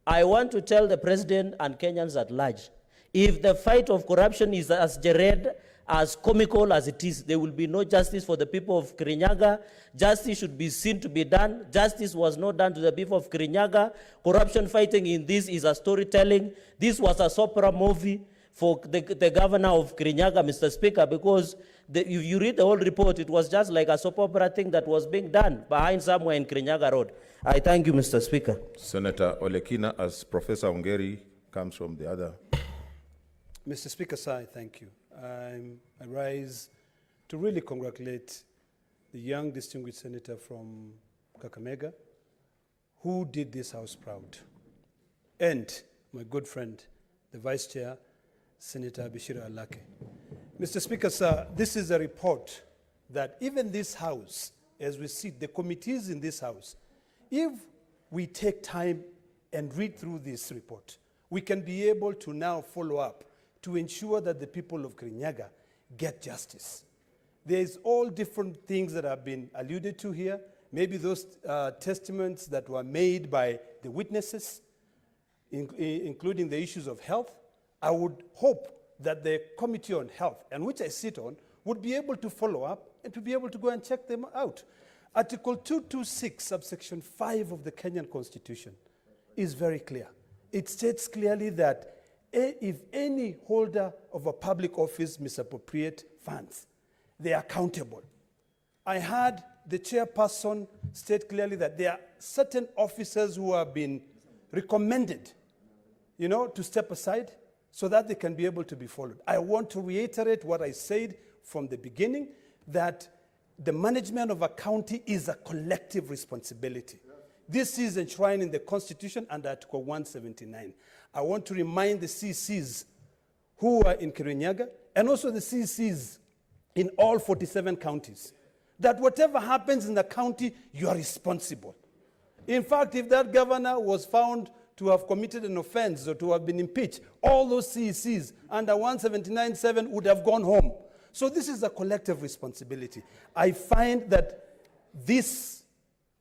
I want to tell the President and Kenyans at large, if the fight of corruption is as gered, as comical as it is, there will be no justice for the people of Kirinyaga. Justice should be seen to be done. Justice was not done to the people of Kirinyaga. Corruption fighting in this is a storytelling. This was a soap opera movie for the governor of Kirinyaga, Mr. Speaker, because if you read the whole report, it was just like a soap opera thing that was being done behind somewhere in Kirinyaga Road. I thank you, Mr. Speaker. Senator Olekina, as Professor Ongeri comes from the other. Mr. Speaker, sir, I thank you. I rise to really congratulate the young distinguished senator from Kakamega who did this House proud, and my good friend, the Vice Chair, Senator Bishira Alake. Mr. Speaker, sir, this is a report that even this House, as we see the committees in this House, if we take time and read through this report, we can be able to now follow up to ensure that the people of Kirinyaga get justice. There's all different things that have been alluded to here, maybe those testaments that were made by the witnesses, including the issues of health. I would hope that the Committee on Health, and which I sit on, would be able to follow up and to be able to go and check them out. Article 226, subsection 5 of the Kenyan Constitution is very clear. It states clearly that if any holder of a public office misappropriate funds, they are accountable. I heard the chairperson state clearly that there are certain officers who have been recommended, to step aside so that they can be able to be followed. I want to reiterate what I said from the beginning, that the management of a county is a collective responsibility. This is enshrined in the Constitution under Article 179. I want to remind the CCs who are in Kirinyaga and also the CCs in all 47 counties that whatever happens in the county, you are responsible. In fact, if that governor was found to have committed an offense or to have been impeached, all those CCs under 179.7 would have gone home. So this is a collective responsibility. I find that this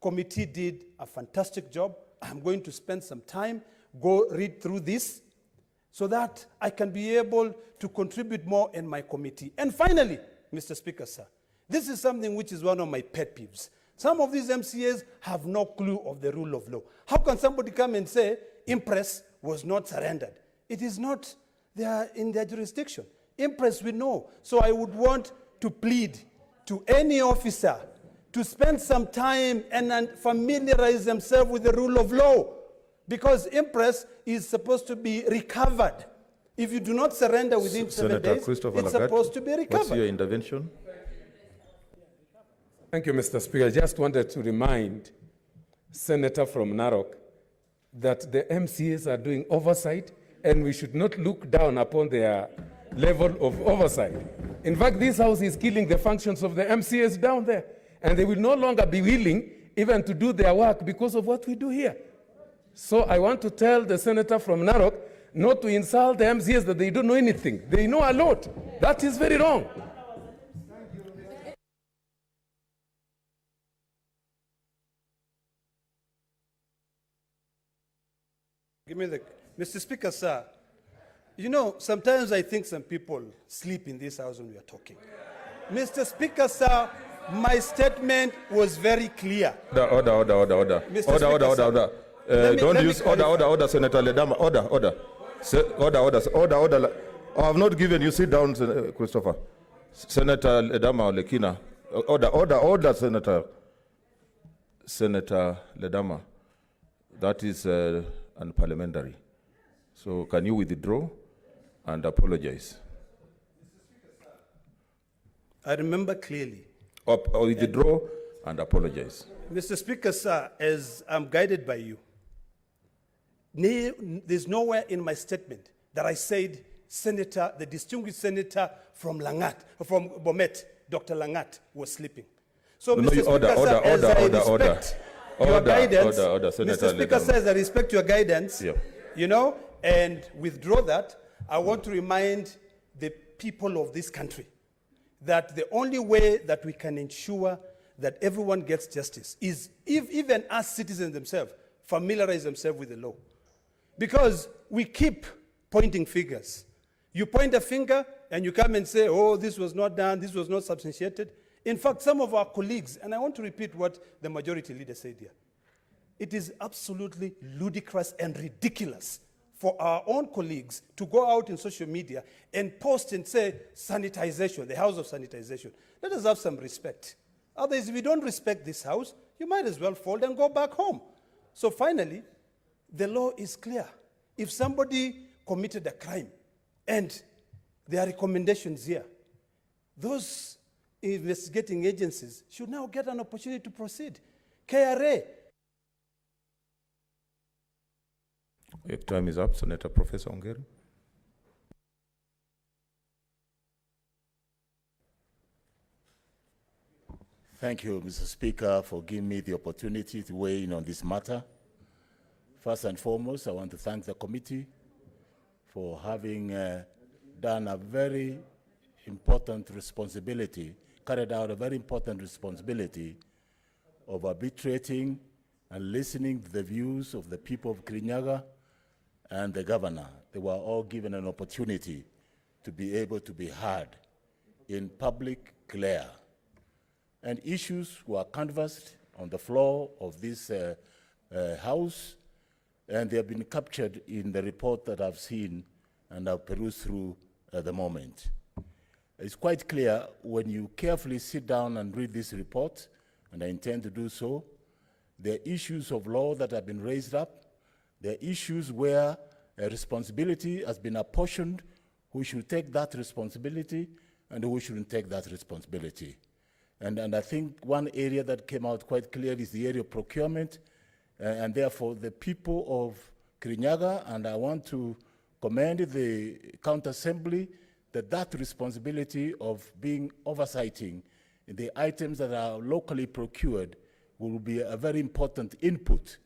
committee did a fantastic job. I'm going to spend some time, go read through this, so that I can be able to contribute more in my committee. And finally, Mr. Speaker, sir, this is something which is one of my pet peeves. Some of these MCAs have no clue of the rule of law. How can somebody come and say Impress was not surrendered? It is not in their jurisdiction. Impress we know. So I would want to plead to any officer to spend some time and familiarize themselves with the rule of law, because Impress is supposed to be recovered. If you do not surrender within 7 days, it's supposed to be recovered. What's your intervention? Thank you, Mr. Speaker. I just wanted to remind Senator from Narok that the MCAs are doing oversight, and we should not look down upon their level of oversight. In fact, this House is killing the functions of the MCAs down there, and they will no longer be willing even to do their work because of what we do here. So I want to tell the senator from Narok not to insult the MCAs that they don't know anything. They know a lot. That is very wrong. Give me the, Mr. Speaker, sir, sometimes I think some people sleep in this house when we are talking. Mr. Speaker, sir, my statement was very clear. Order. Don't use order, Senator Ledama. Order. I have not given you. Sit down, Christopher. Senator Ledama Olekina. Order, Senator Ledama. That is unparliamentary. So can you withdraw and apologize? I remember clearly. Or withdraw and apologize. Mr. Speaker, sir, as I'm guided by you, there's nowhere in my statement that I said the distinguished senator from Bomet, Dr. Langat, was sleeping. So, No, Mr. you- Speaker, order, sir, order, as order, I order, order. respect your Order, guidance, order, Senator Mr. Speaker Ledam. says I respect your guidance, Yeah. you know, and withdraw that. I want to remind the people of this country that the only way that we can ensure that everyone gets justice is if even us citizens themselves familiarize themselves with the law. Because we keep pointing fingers. You point a finger and you come and say, oh, this was not done, this was not substantiated. In fact, some of our colleagues, and I want to repeat what the majority leader said here, it is absolutely ludicrous and ridiculous for our own colleagues to go out in social media and post and say, sanitization, the house of sanitization. Let us have some respect. Otherwise, if you don't respect this house, you might as well fold and go back home. So finally, the law is clear. If somebody committed a crime and there are recommendations here, those investigating agencies should now get an opportunity to proceed. KRA. Your time is up, Senator Professor Ongeri. Thank you, Mr. Speaker, for giving me the opportunity to weigh in on this matter. First and foremost, I want to thank the committee for having done a very important responsibility, carried out a very important responsibility of arbitrating and listening to the views of the people of Kirinyaga and the governor. They were all given an opportunity to be able to be heard in public, clear. And issues were canvassed on the floor of this House, and they have been captured in the report that I've seen and I've perused through at the moment. It's quite clear when you carefully sit down and read this report, and I intend to do so, there are issues of law that have been raised up. There are issues where a responsibility has been apportioned, who should take that responsibility and who shouldn't take that responsibility. And I think one area that came out quite clear is the area of procurement, and therefore the people of Kirinyaga, and I want to commend the County Assembly that responsibility of being oversighting the items that are locally procured will be a very important input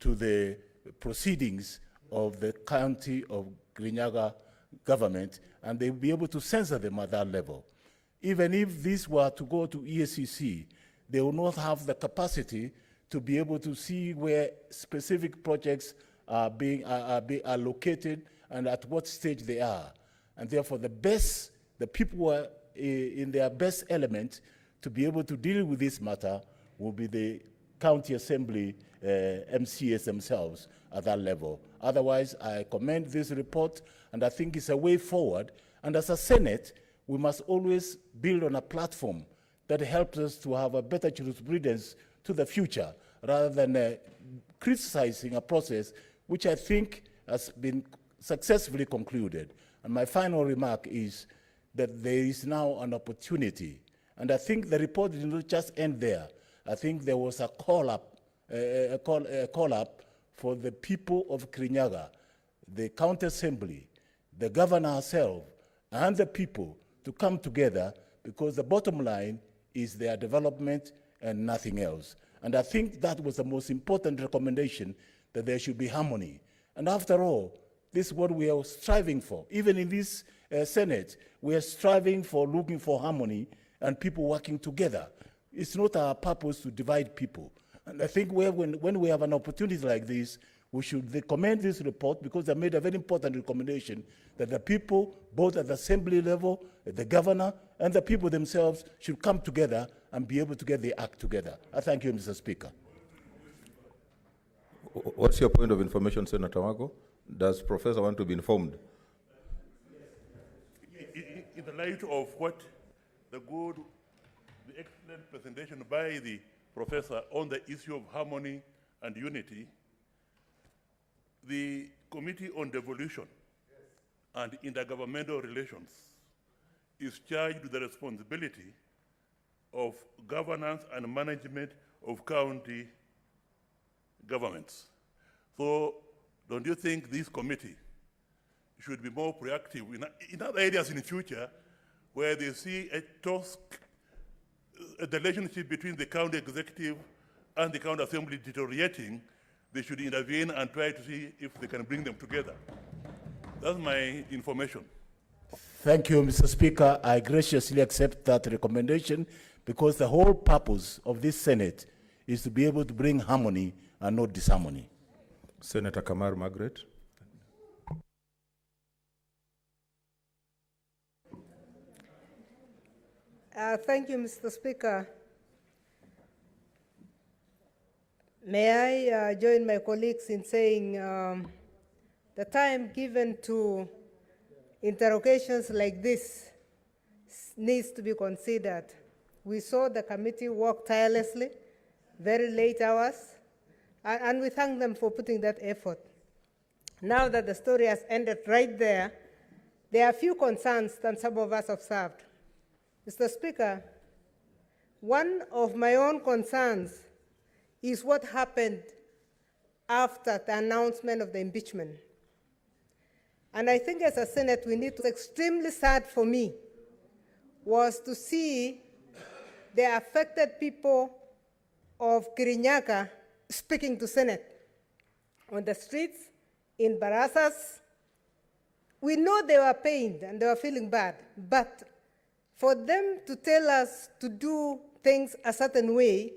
to the proceedings of the county of Kirinyaga government, and they will be able to censor them at that level. Even if this were to go to EACC, they will not have the capacity to be able to see where specific projects are located and at what stage they are. And therefore, the people who are in their best element to be able to deal with this matter will be the county assembly MCAs themselves at that level. Otherwise, I commend this report, and I think it's a way forward. And as a Senate, we must always build on a platform that helps us to have a better jurisprudence to the future, rather than criticizing a process which I think has been successfully concluded. And my final remark is that there is now an opportunity, and I think the report did not just end there. I think there was a call up for the people of Kirinyaga, the county assembly, the governor herself, and the people to come together, because the bottom line is their development and nothing else. And I think that was the most important recommendation, that there should be harmony. And after all, this is what we are striving for. Even in this Senate, we are striving for looking for harmony and people working together. It's not our purpose to divide people. And I think when we have an opportunity like this, we should commend this report, because they made a very important recommendation that the people, both at the assembly level, the governor, and the people themselves should come together and be able to get the act together. I thank you, Mr. Speaker. What's your point of information, Senator Wago? Does Professor want to be informed? In the light of what the excellent presentation by the professor on the issue of harmony and unity, the Committee on Devolution and Intergovernmental Relations is charged with the responsibility of governance and management of county governments. So don't you think this committee should be more proactive in other areas in the future where they see a the relationship between the county executive and the county assembly deteriorating, they should intervene and try to see if they can bring them together. That's my information. Thank you, Mr. Speaker. I graciously accept that recommendation because the whole purpose of this Senate is to be able to bring harmony and not disharmony. Senator Kamar Margaret. Thank you, Mr. Speaker. May I join my colleagues in saying the time given to interrogations like this needs to be considered. We saw the committee work tirelessly, very late hours, and we thank them for putting that effort. Now that the story has ended right there are a few concerns that some of us observed. Mr. Speaker, one of my own concerns is what happened after the announcement of the impeachment. And I think as a Senate, we need to, extremely sad for me, was to see the affected people of Kirinyaga speaking to Senate on the streets, in Barasas. We know they were pained and they were feeling bad, but for them to tell us to do things a certain way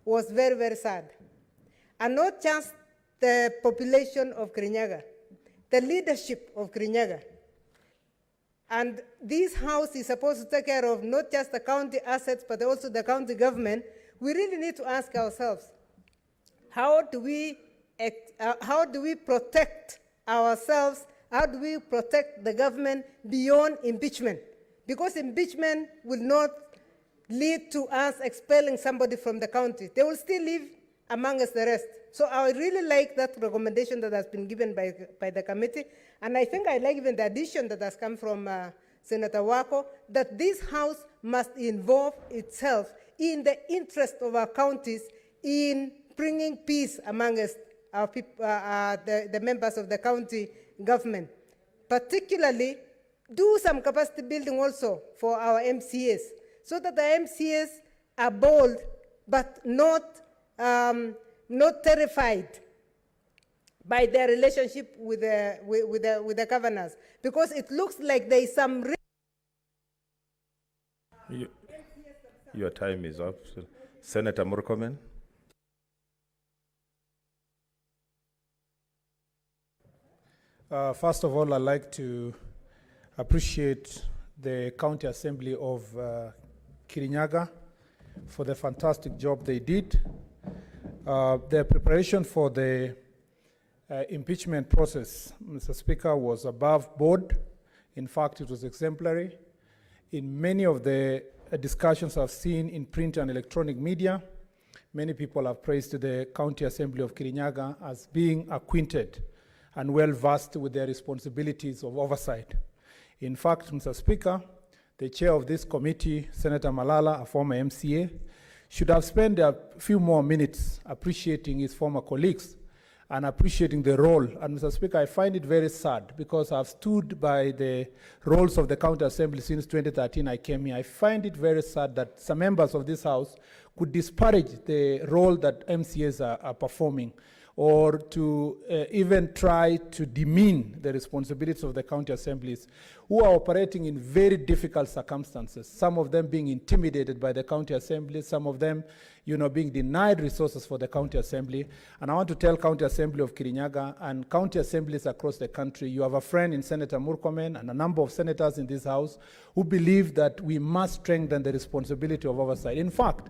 was very, very sad. And not just the population of Kirinyaga, the leadership of Kirinyaga. And this house is supposed to take care of not just the county assets, but also the county government. We really need to ask ourselves, how do we protect ourselves? How do we protect the government beyond impeachment? Because impeachment will not lead to us expelling somebody from the county. They will still live among us the rest. So I really like that recommendation that has been given by the committee. And I think I like even the addition that has come from Senator Wako, that this House must involve itself in the interest of our counties in bringing peace among us, our people, the members of the county government. Particularly, do some capacity building also for our MCAs, so that the MCAs are bold, but not terrified by their relationship with the governors, because it looks like there is some. Your time is up. Senator Murkomen. First of all, I'd like to appreciate the County Assembly of Kirinyaga for the fantastic job they did. Their preparation for the impeachment process, Mr. Speaker, was above board. In fact, it was exemplary. In many of the discussions I've seen in print and electronic media, many people have praised the County Assembly of Kirinyaga as being acquainted and well-versed with their responsibilities of oversight. In fact, Mr. Speaker, the chair of this committee, Senator Malala, a former MCA, should have spent a few more minutes appreciating his former colleagues and appreciating the role. And Mr. Speaker, I find it very sad because I've stood by the roles of the County Assembly since 2013 I came here. I find it very sad that some members of this House could disparage the role that MCAs are performing, or to even try to demean the responsibilities of the county assemblies, who are operating in very difficult circumstances, some of them being intimidated by the county assembly, some of them being denied resources for the county assembly. And I want to tell County Assembly of Kirinyaga and county assemblies across the country, you have a friend in Senator Murkomen and a number of senators in this House who believe that we must strengthen the responsibility of oversight. In fact,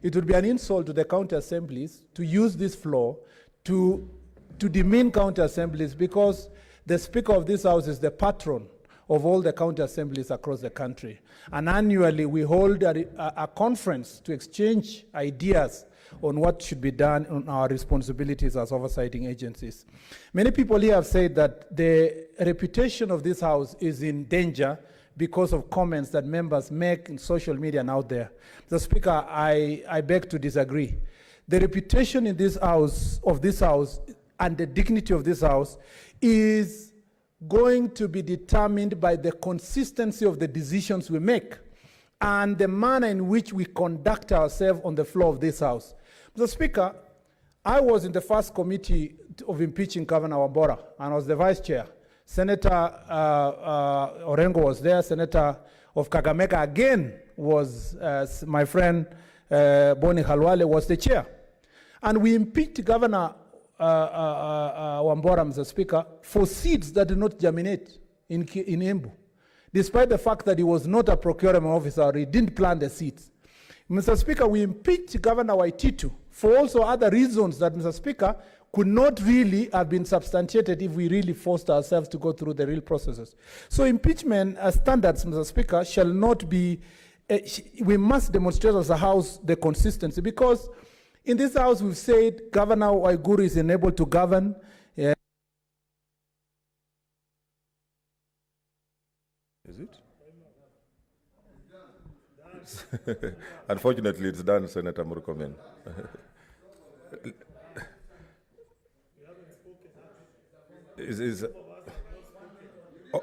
it would be an insult to the county assemblies to use this floor to demean county assemblies, because the Speaker of this House is the patron of all the county assemblies across the country. And annually, we hold a conference to exchange ideas on what should be done on our responsibilities as oversighting agencies. Many people here have said that the reputation of this House is in danger because of comments that members make in social media and out there. Mr. Speaker, I beg to disagree. The reputation in this House, of this House, and the dignity of this House is going to be determined by the consistency of the decisions we make and the manner in which we conduct ourselves on the floor of this House. Mr. Speaker, I was in the first committee of impeaching Governor Wambora, and I was the vice chair. Senator Orengo was there. Senator of Kakamega again was my friend Boni Halwale was the chair. And we impeached Governor Wambora, Mr. Speaker, for seeds that did not germinate in Embu, despite the fact that he was not a procurement officer, he didn't plant the seeds. Mr. Speaker, we impeached Governor Waititu for also other reasons that, Mr. Speaker, could not really have been substantiated if we really forced ourselves to go through the real processes. So impeachment standards, Mr. Speaker, shall not be, we must demonstrate as a House the consistency, because in this House we've said Governor Waiguru is unable to govern. Is it? Unfortunately, it's done, Senator Murkomen.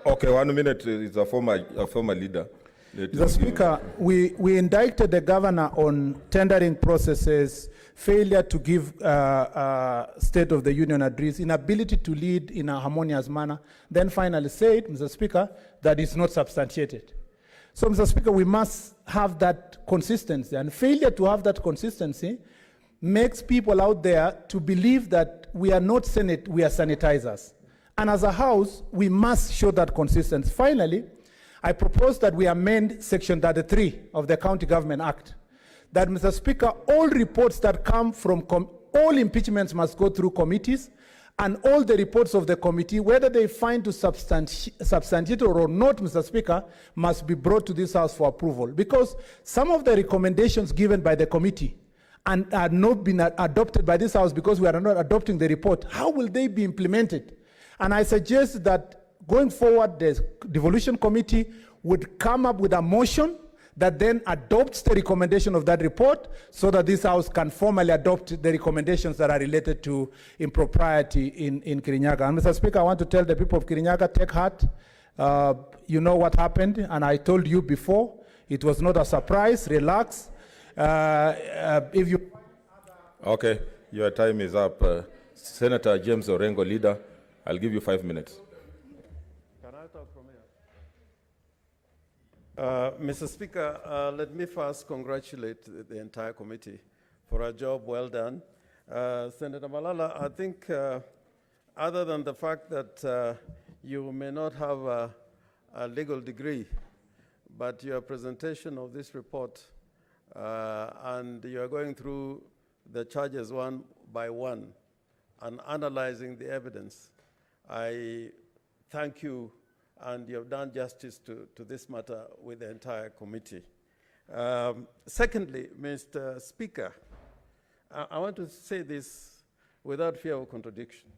Okay, 1 minute. It's a former leader. Mr. Speaker, we indicted the governor on tendering processes, failure to give State of the Union address, inability to lead in a harmonious manner, then finally said, Mr. Speaker, that it's not substantiated. So, Mr. Speaker, we must have that consistency, and failure to have that consistency makes people out there to believe that we are not Senate, we are sanitizers. And as a House, we must show that consistency. Finally, I propose that we amend Section 33 of the County Government Act, that, Mr. Speaker, all reports that come from, all impeachments must go through committees, and all the reports of the committee, whether they find to substantiate or not, Mr. Speaker, must be brought to this House for approval. Because some of the recommendations given by the committee and are not been adopted by this House because we are not adopting the report, how will they be implemented? And I suggest that going forward, the devolution committee would come up with a motion that then adopts the recommendation of that report so that this House can formally adopt the recommendations that are related to impropriety in Kirinyaga. And Mr. Speaker, I want to tell the people of Kirinyaga, take heart. You know what happened, and I told you before, it was not a surprise, relax. If you... Okay, your time is up. Senator James Orengo, leader, I'll give you 5 minutes. Can I talk from here? Mr. Speaker, let me first congratulate the entire committee for a job well done. Senator Malala, I think other than the fact that you may not have a legal degree, but your presentation of this report and you are going through the charges one by one and analyzing the evidence, I thank you, and you have done justice to this matter with the entire committee. Secondly, Mr. Speaker, I want to say this without fear of contradiction.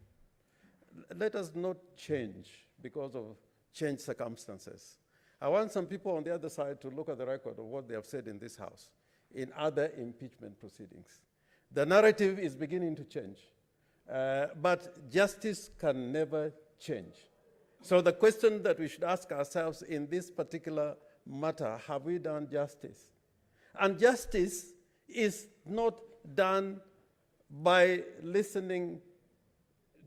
Let us not change because of changed circumstances. I want some people on the other side to look at the record of what they have said in this House, in other impeachment proceedings. The narrative is beginning to change, but justice can never change. So the question that we should ask ourselves in this particular matter, have we done justice? And justice is not done by listening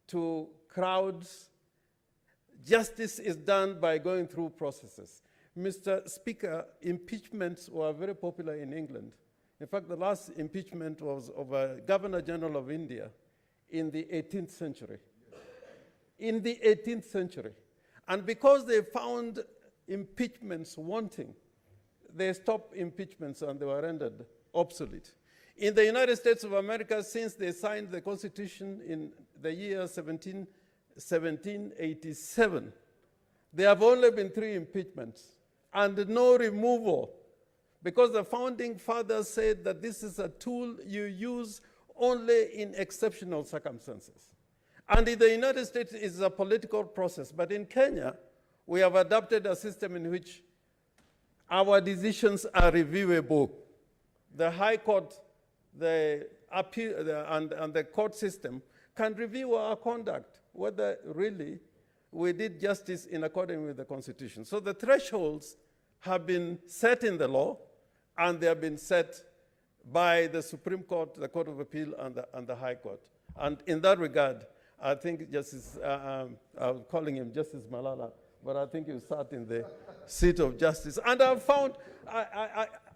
to crowds. Justice is done by going through processes. Mr. Speaker, impeachments were very popular in England. In fact, the last impeachment was of a Governor General of India in the 18th century. In the 18th century. And because they found impeachments wanting, they stopped impeachments and they were rendered obsolete. In the United States of America, since they signed the Constitution in the year 1787, there have only been 3 impeachments and no removal, because the founding fathers said that this is a tool you use only in exceptional circumstances. And in the United States, it's a political process. But in Kenya, we have adopted a system in which our decisions are reviewable. The High Court, the appeal, and the court system can review our conduct, whether really we did justice in accordance with the Constitution. So the thresholds have been set in the law, and they have been set by the Supreme Court, the Court of Appeal, and the High Court. And in that regard, I think Justice, I'm calling him Justice Malala, but I think you sat in the seat of justice. And I've found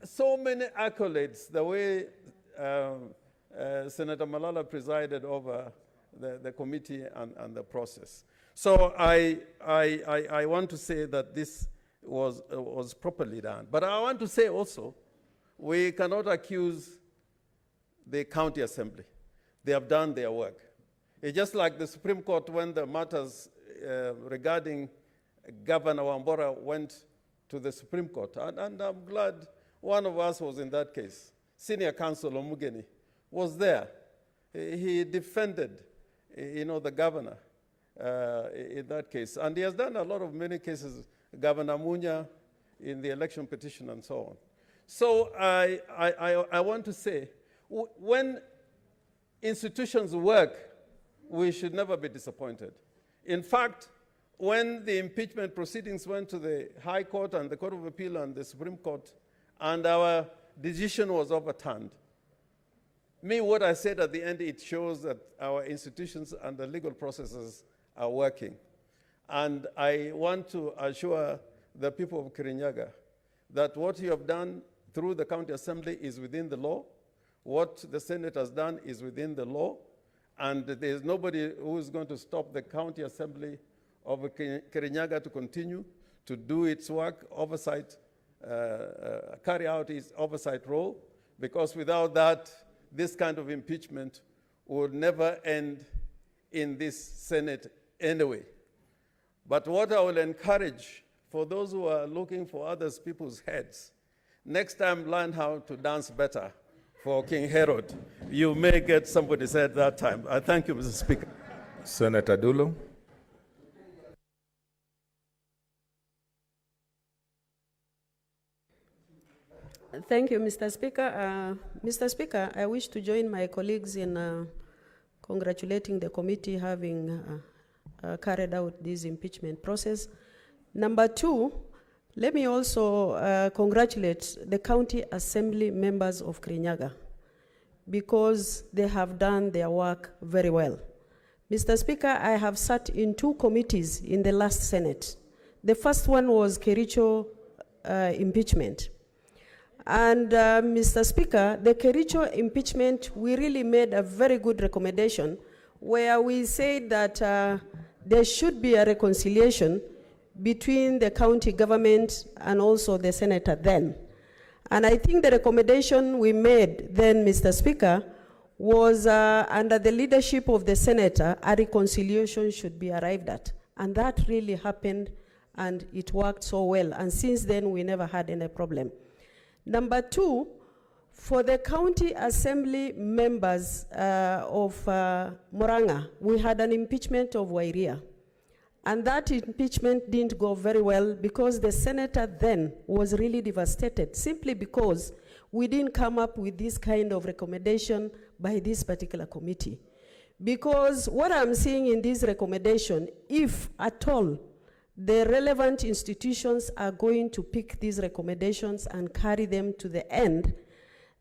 so many accolades, the way Senator Malala presided over the committee and the process. So I want to say that this was properly done. But I want to say also, we cannot accuse the county assembly. They have done their work. It's just like the Supreme Court when the matters regarding Governor Wambora went to the Supreme Court. And I'm glad one of us was in that case. Senior Counsel Omugeni was there. He defended, the governor in that case. And he has done a lot of many cases, Governor Munya in the election petition and so on. So I want to say, when institutions work, we should never be disappointed. In fact, when the impeachment proceedings went to the High Court and the Court of Appeal and the Supreme Court, and our decision was overturned, what I said at the end, it shows that our institutions and the legal processes are working. And I want to assure the people of Kirinyaga that what you have done through the county assembly is within the law. What the Senate has done is within the law. And there's nobody who is going to stop the county assembly of Kirinyaga to continue to do its work, oversight, carry out its oversight role, because without that, this kind of impeachment would never end in this Senate anyway. But what I will encourage for those who are looking for other people's heads, next time learn how to dance better for King Herod. You may get somebody's head that time. I thank you, Mr. Speaker. Senator Dulo. Thank you, Mr. Speaker. Mr. Speaker, I wish to join my colleagues in congratulating the committee having carried out this impeachment process. Number two, let me also congratulate the county assembly members of Kirinyaga because they have done their work very well. Mr. Speaker, I have sat in 2 committees in the last Senate. The first one was Kericho impeachment. And Mr. Speaker, the Kericho impeachment, we really made a very good recommendation where we said that there should be a reconciliation between the county government and also the senator then. And I think the recommendation we made then, Mr. Speaker, was under the leadership of the senator, a reconciliation should be arrived at. And that really happened, and it worked so well. And since then, we never had any problem. Number two, for the county assembly members of Murang'a, we had an impeachment of Wairia. And that impeachment didn't go very well because the senator then was really devastated, simply because we didn't come up with this kind of recommendation by this particular committee. Because what I'm seeing in this recommendation, if at all the relevant institutions are going to pick these recommendations and carry them to the end,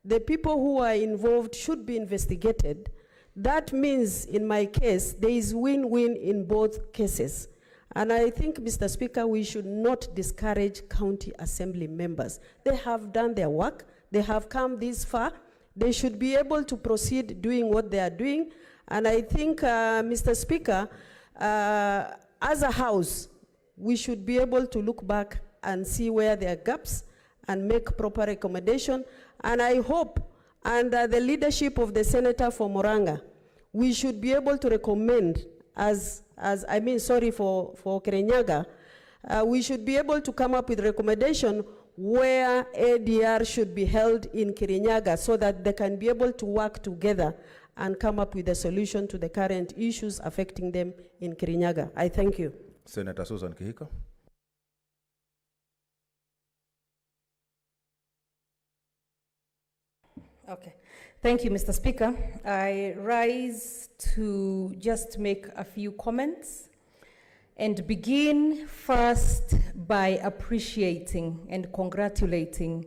the people who are involved should be investigated. That means, in my case, there is win-win in both cases. And I think, Mr. Speaker, we should not discourage county assembly members. They have done their work. They have come this far. They should be able to proceed doing what they are doing. And I think, Mr. Speaker, as a House, we should be able to look back and see where there are gaps and make proper recommendation. And I hope, under the leadership of the Senator for Murang'a, we should be able to recommend, for Kirinyaga, we should be able to come up with recommendation where ADR should be held in Kirinyaga so that they can be able to work together and come up with a solution to the current issues affecting them in Kirinyaga. I thank you. Senator Susan Kihika. Okay. Thank you, Mr. Speaker. I rise to just make a few comments. and begin first by appreciating and congratulating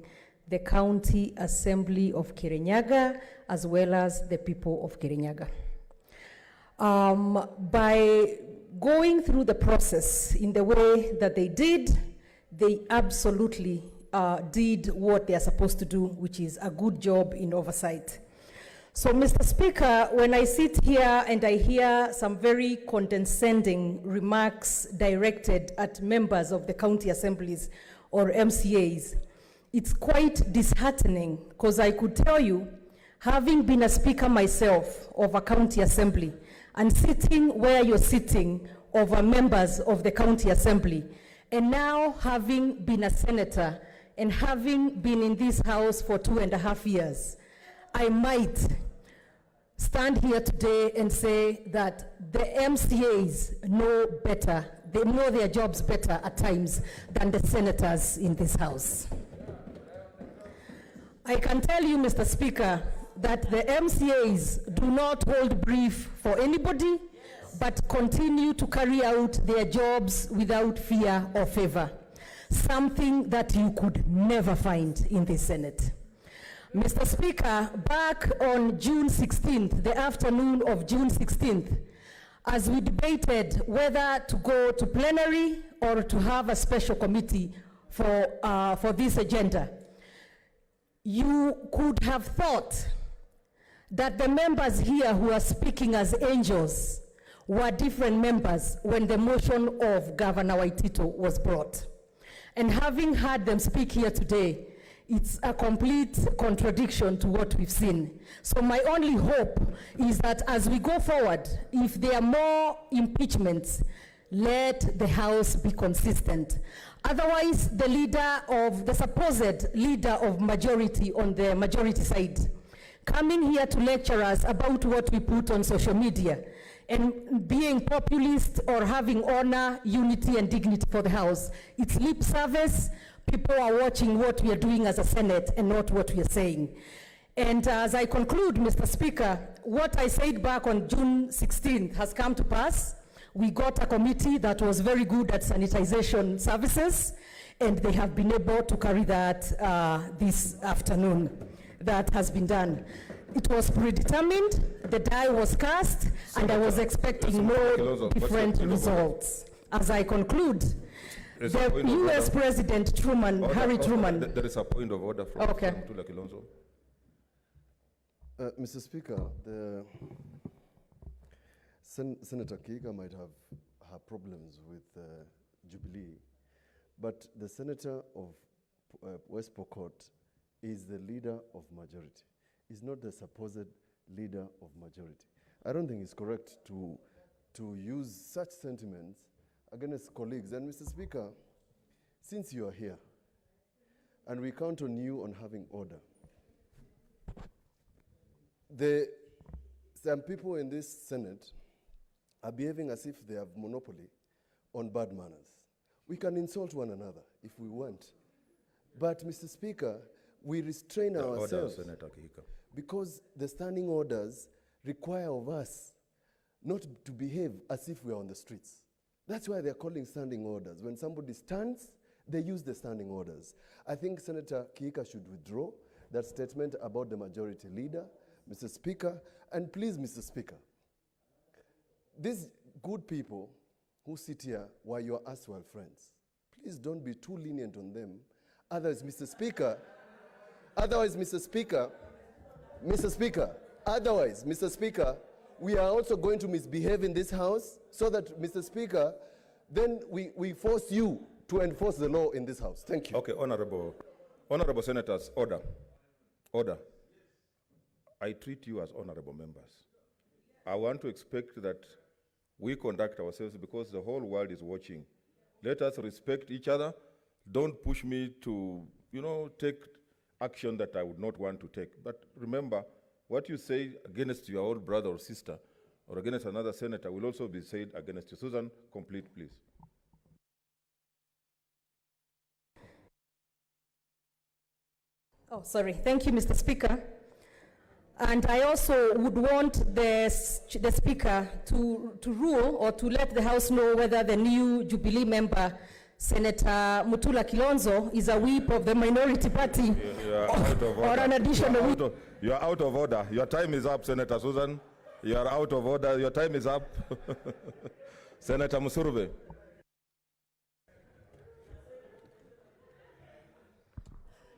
the County Assembly of Kirinyaga, as well as the people of Kirinyaga. By going through the process in the way that they absolutely did what they are supposed to do, which is a good job in oversight. So, Mr. Speaker, when I sit here and I hear some very condescending remarks directed at members of the county assemblies or MCAs, it's quite disheartening, because I could tell you, having been a speaker myself of a county assembly and sitting where you're sitting over members of the county assembly, and now having been a senator and having been in this house for 2.5 years, I might stand here today and say that the MCAs know better, they know their jobs better at times than the senators in this house. I can tell you, Mr. Speaker, that the MCAs do not hold brief for anybody, but continue to carry out their jobs without fear or favor, something that you could never find in the Senate. Mr. Speaker, back on June 16th, the afternoon of June 16th, as we debated whether to go to plenary or to have a special committee for this agenda, you could have thought that the members here who are speaking as angels were different members when the motion of Governor Waitito was brought. And having heard them speak here today, it's a complete contradiction to what we've seen. So my only hope is that as we go forward, if there are more impeachments, let the House be consistent. Otherwise, the supposed leader of majority on the majority side, coming here to lecture us about what we put on social media and being populist or having honor, unity, and dignity for the House, it's lip service. People are watching what we are doing as a Senate and not what we are saying. And as I conclude, Mr. Speaker, what I said back on June 16th has come to pass. We got a committee that was very good at sanitization services, and they have been able to carry that this afternoon. That has been done. It was predetermined, the die was cast, and I was expecting more different results. As I conclude, the US President Truman, Harry Truman. There is a point of order from Mtula Kilonzo. Mr. Speaker, Senator Kiiga might have her problems with Jubilee, but the senator of West Pokot is the leader of majority. He's not the supposed leader of majority. I don't think it's correct to use such sentiments against colleagues. And Mr. Speaker, since you are here, and we count on you on having order, some people in this Senate are behaving as if they have monopoly on bad manners. We can insult one another if we want. But, Mr. Speaker, we restrain ourselves because the standing orders require of us not to behave as if we are on the streets. That's why they're calling standing orders. When somebody stands, they use the standing orders. I think Senator Kiiga should withdraw that statement about the majority leader, Mr. Speaker. And please, Mr. Speaker, these good people who sit here were your erstwhile friends. Please don't be too lenient on them. Otherwise, Mr. Speaker, we are also going to misbehave in this House so that, Mr. Speaker, then we force you to enforce the law in this House. Thank you. Okay, honorable senators, order. I treat you as honorable members. I want to expect that we conduct ourselves because the whole world is watching. Let us respect each other. Don't push me to, take action that I would not want to take. But remember, what you say against your old brother or sister or against another senator will also be said against you. Susan, complete, please. Oh, sorry. Thank you, Mr. Speaker. And I also would want the Speaker to rule or to let the House know whether the new Jubilee member, Senator Mutula Kilonzo, is a whip of the minority party or an additional whip. You are out of order. Your time is up, Senator Susan. You are out of order. Your time is up. Senator Musurube.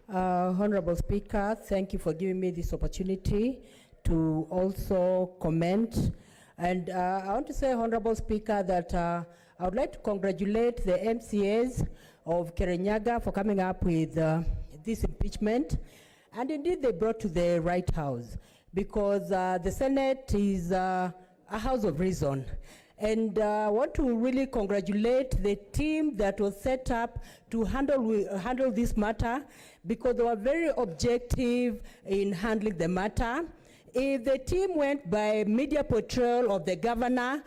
Honorable Speaker, thank you for giving me this opportunity to also comment. And I want to say, Honorable Speaker, that I would like to congratulate the MCAs of Kirinyaga for coming up with this impeachment. And indeed, they brought to the right house, because the Senate is a house of reason. And I want to really congratulate the team that was set up to handle this matter, because they were very objective in handling the matter. If the team went by media portrayal of the governor,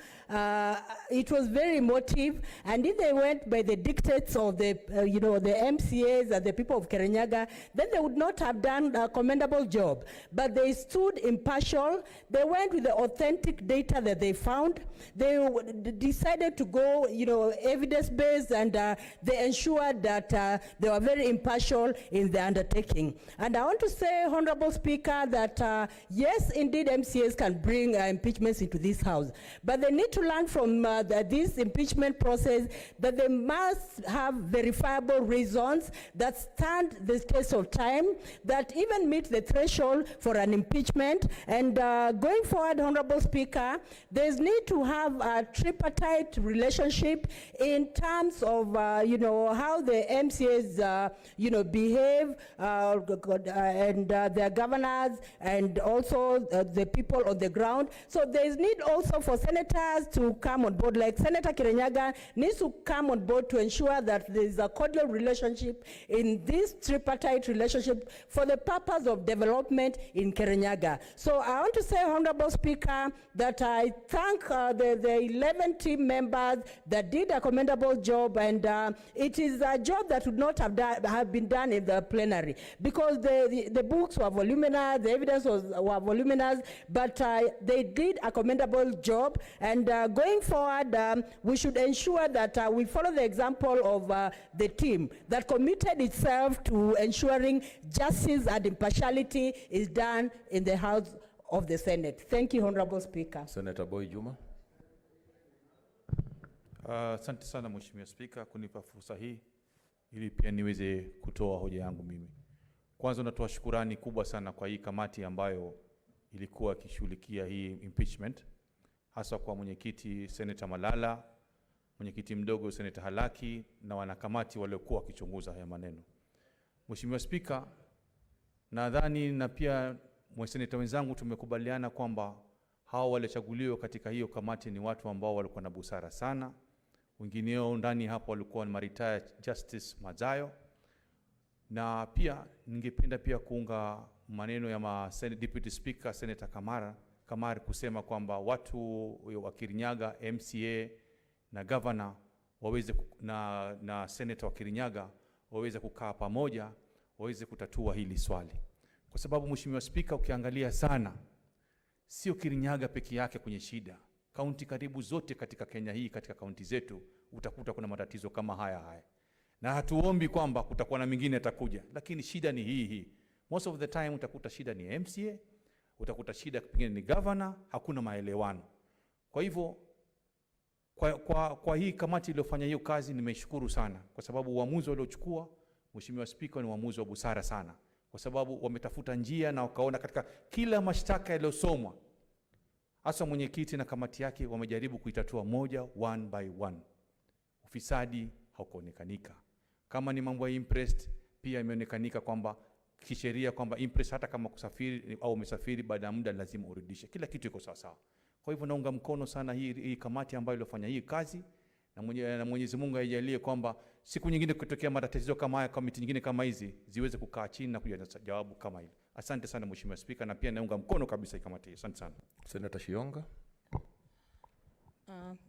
it was very emotive, and if they went by the dictates of the, the MCAs and the people of Kirinyaga, then they would not have done a commendable job. But they stood impartial. They went with the authentic data that they found. They decided to go, evidence-based, and they ensured that they were very impartial in the undertaking. And I want to say, Honorable Speaker, that yes, indeed, MCAs can bring impeachments into this House, but they need to learn from this impeachment process that they must have verifiable reasons that stand the test of time, that even meet the threshold for an impeachment. And going forward, Honorable Speaker, there's need to have a tripartite relationship in terms of, how the MCAs, behave, and their governors, and also the people on the ground. So there's need also for senators to come on board, like Senator Kirinyaga needs to come on board to ensure that there's a cordial relationship in this tripartite relationship for the purpose of development in Kirinyaga. So I want to say, Honorable Speaker, that I thank the 11 team members that did a commendable job, and it is a job that would not have been done in the plenary, because the books were voluminous, the evidence were voluminous, but they did a commendable job. And going forward, we should ensure that we follow the example of the team that committed itself to ensuring justice and impartiality is done in the House of the Senate. Thank you, Honorable Speaker. Senator Boy Juma. Asante sana Mheshimiwa Spika kunipa fursa hii ili pia niweze kutoa hoja yangu mimi. Kwanza natoa shukrani kubwa sana kwa hii kamati ambayo ilikuwa ikishughulikia hii impeachment, hasa kwa mwenyekiti Senator Malala, mwenyekiti mdogo Senator Halaki, na wanakamati waliokuwa wakichunguza haya maneno. Mheshimiwa Spika, nadhani na pia mweseneta wenzangu tumekubaliana kwamba hao walichaguliwa katika hiyo kamati ni watu ambao walikuwa na busara sana. Wengineo ndani hapo walikuwa ni Maritaya Justice Mazayo. Na pia ningependa pia kuunga maneno ya Deputy Speaker Senator Kamara kusema kwamba watu wa Kirinyaga, MCA na governor waweze na senator wa Kirinyaga waweze kukaa pamoja, waweze kutatua hili swali. Kwa sababu Mheshimiwa Speaker, ukiangalia sana sio Kirinyaga peke yake kwenye shida. Kaunti karibu zote katika Kenya hii, katika kaunti zetu utakuta kuna matatizo kama haya. Na hatuombi kwamba kutakuwa na mingine atakuja, lakini shida ni hii. Most of the time utakuta shida ni MCA, utakuta shida pengine ni governor, hakuna maelewano. Kwa hivyo kwa hii kamati iliyofanya hiyo kazi nimeshukuru sana, kwa sababu uamuzi waliochukua Mheshimiwa Speaker ni uamuzi wa busara sana, kwa sababu wametafuta njia na wakaona katika kila mashtaka yaliyosomwa, hasa mwenyekiti na kamati yake wamejaribu kuitatua moja, one by one. Ufisadi haukuonekanika. Kama ni mambo ya imprest, pia imeonekanika kwamba kisheria kwamba imprest hata kama kusafiri au umesafiri baada ya muda lazima urudishe. Kila kitu iko sawa sawa. Kwa hivyo naunga mkono sana hii kamati ambayo ilifanya hii kazi, na Mwenyezi Mungu aijalie kwamba siku nyingine kutokea matatizo kama haya, kamati nyingine kama hizi ziweze kukaa chini na kuja jawabu kama hili. Asante sana Mheshimiwa Speaker, na pia naunga mkono kabisa hii kamati. Asante sana. Senator Shionga.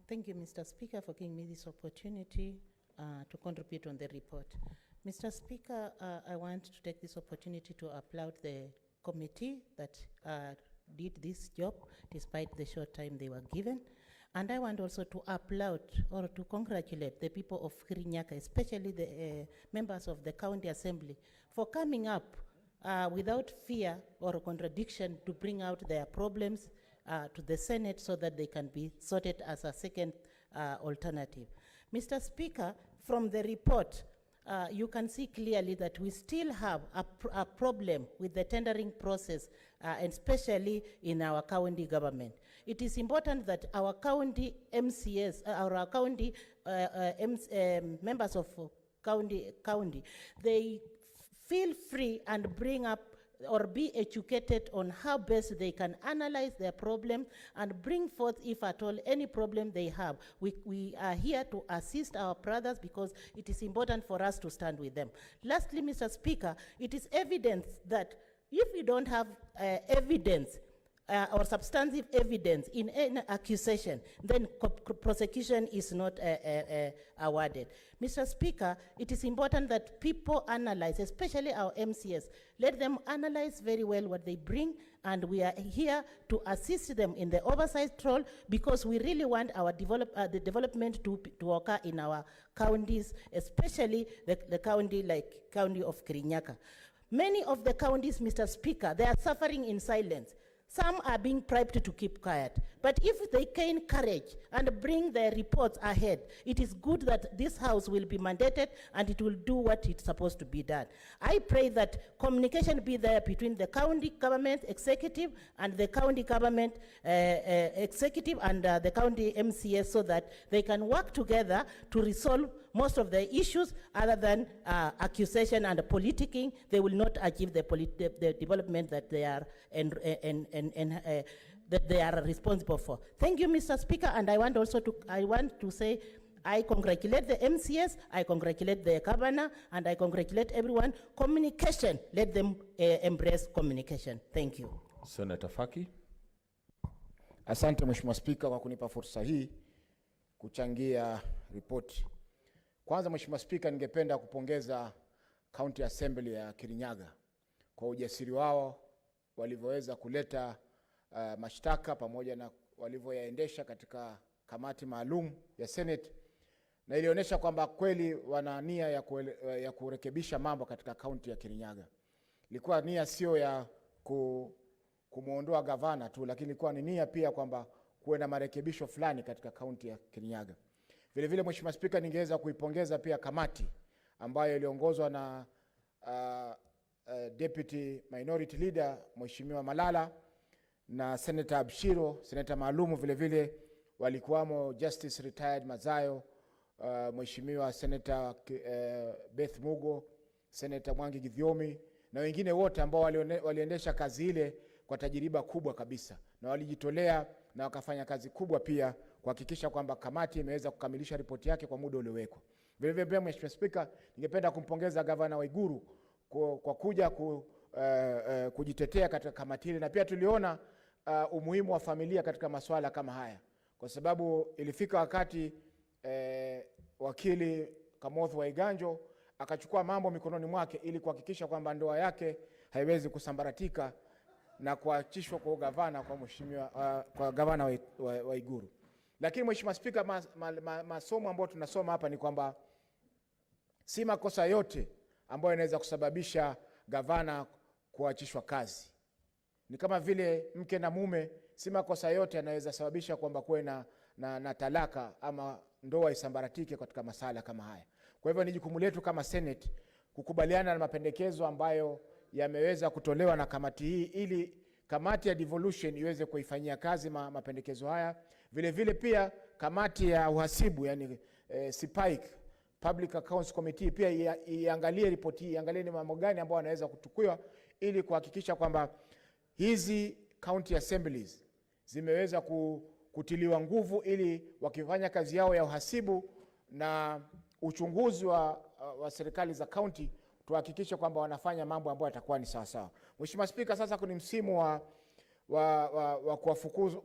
Thank you, Mr. Speaker, for giving me this opportunity to contribute on the report. Mr. Speaker, I want to take this opportunity to applaud the committee that did this job despite the short time they were given. And I want also to applaud or to congratulate the people of Kirinyaga, especially the members of the County Assembly, for coming up without fear or contradiction to bring out their problems to the Senate so that they can be sorted as a second alternative. Mr. Speaker, from the report, you can see clearly that we still have a problem with the tendering process, especially in our county government. It is important that our county MCS, our county members of county, they feel free and bring up or be educated on how best they can analyze their problem and bring forth, if at all, any problem they have. We are here to assist our brothers because it is important for us to stand with them. Lastly, Mr. Speaker, it is evident that if we don't have evidence or substantive evidence in an accusation, then prosecution is not awarded. Mr. Speaker, it is important that people analyze, especially our MCS, let them analyze very well what they bring, and we are here to assist them in the oversight role because we really want our the development to occur in our counties, especially the county like county of Kirinyaga. Many of the counties, Mr. Speaker, they are suffering in silence. Some are being bribed to keep quiet. But if they gain courage and bring their reports ahead, it is good that this House will be mandated and it will do what it's supposed to be done. I pray that communication be there between the county government executive and the county government executive and the county MCS so that they can work together to resolve most of the issues other than accusation and politicking. They will not achieve the development that they are that they are responsible for. Thank you, Mr. Speaker, and I want to say I congratulate the MCS, I congratulate the governor, and I congratulate everyone. Communication, let them embrace communication. Thank you. Senator Faki. Asante Mheshimiwa Spika kwa kunipa fursa hii kuchangia ripoti. Kwanza Mheshimiwa Spika, ningependa kupongeza County Assembly ya Kirinyaga kwa ujasiri wao walivyoweza kuleta mashtaka pamoja na walivyoyaendesha katika kamati maalum ya Senate, na ilionyesha kwamba kweli wana nia ya kurekebisha mambo katika kaunti ya Kirinyaga. Ilikuwa nia sio ya kumuondoa gavana tu, lakini ilikuwa ni nia pia kwamba kuwe na marekebisho fulani katika kaunti ya Kirinyaga. Vile vile Mheshimiwa Spika, ningeweza kuipongeza pia kamati ambayo iliongozwa na Deputy Minority Leader Mheshimiwa Malala na Senator Abshiro, Senator maalumu vile vile walikuwamo Justice Retired Mazayo, Mheshimiwa Senator Beth Mugo, Senator Mwangi Githiomi na wengine wote ambao waliendesha kazi ile kwa tajiriba kubwa kabisa na walijitolea na wakafanya kazi kubwa pia kuhakikisha kwamba kamati imeweza kukamilisha ripoti yake kwa muda uliowekwa. Vile vile pia Mheshimiwa Spika, ningependa kumpongeza Gavana Waiguru kwa kuja kujitetea katika kamati ile, na pia tuliona umuhimu wa familia katika masuala kama haya, kwa sababu ilifika wakati wakili Kamoth Waiganjo akachukua mambo mikononi mwake ili kuhakikisha kwamba ndoa yake haiwezi kusambaratika na kuachishwa kwa gavana kwa mheshimiwa kwa gavana Waiguru. Lakini Mheshimiwa Spika, masomo ambayo tunasoma hapa ni kwamba si makosa yote ambayo yanaweza kusababisha gavana kuachishwa kazi. Ni kama vile mke na mume, si makosa yote yanaweza sababisha kwamba kuwe na talaka ama ndoa isambaratike katika masala kama haya. Kwa hivyo ni jukumu letu kama Senate kukubaliana na mapendekezo ambayo yameweza kutolewa na kamati hii ili kamati ya devolution iweze kuifanyia kazi mapendekezo haya. Vile vile pia kamati ya uhasibu yani SIPAIC Public Accounts Committee pia iangalie ripoti hii, iangalie ni mambo gani ambayo yanaweza kutukiwa ili kuhakikisha kwamba hizi county assemblies zimeweza kutiliwa nguvu ili wakifanya kazi yao ya uhasibu na uchunguzi wa serikali za county tuhakikishe kwamba wanafanya mambo ambayo yatakuwa ni sawa sawa. Mheshimiwa Spika, sasa kuna msimu wa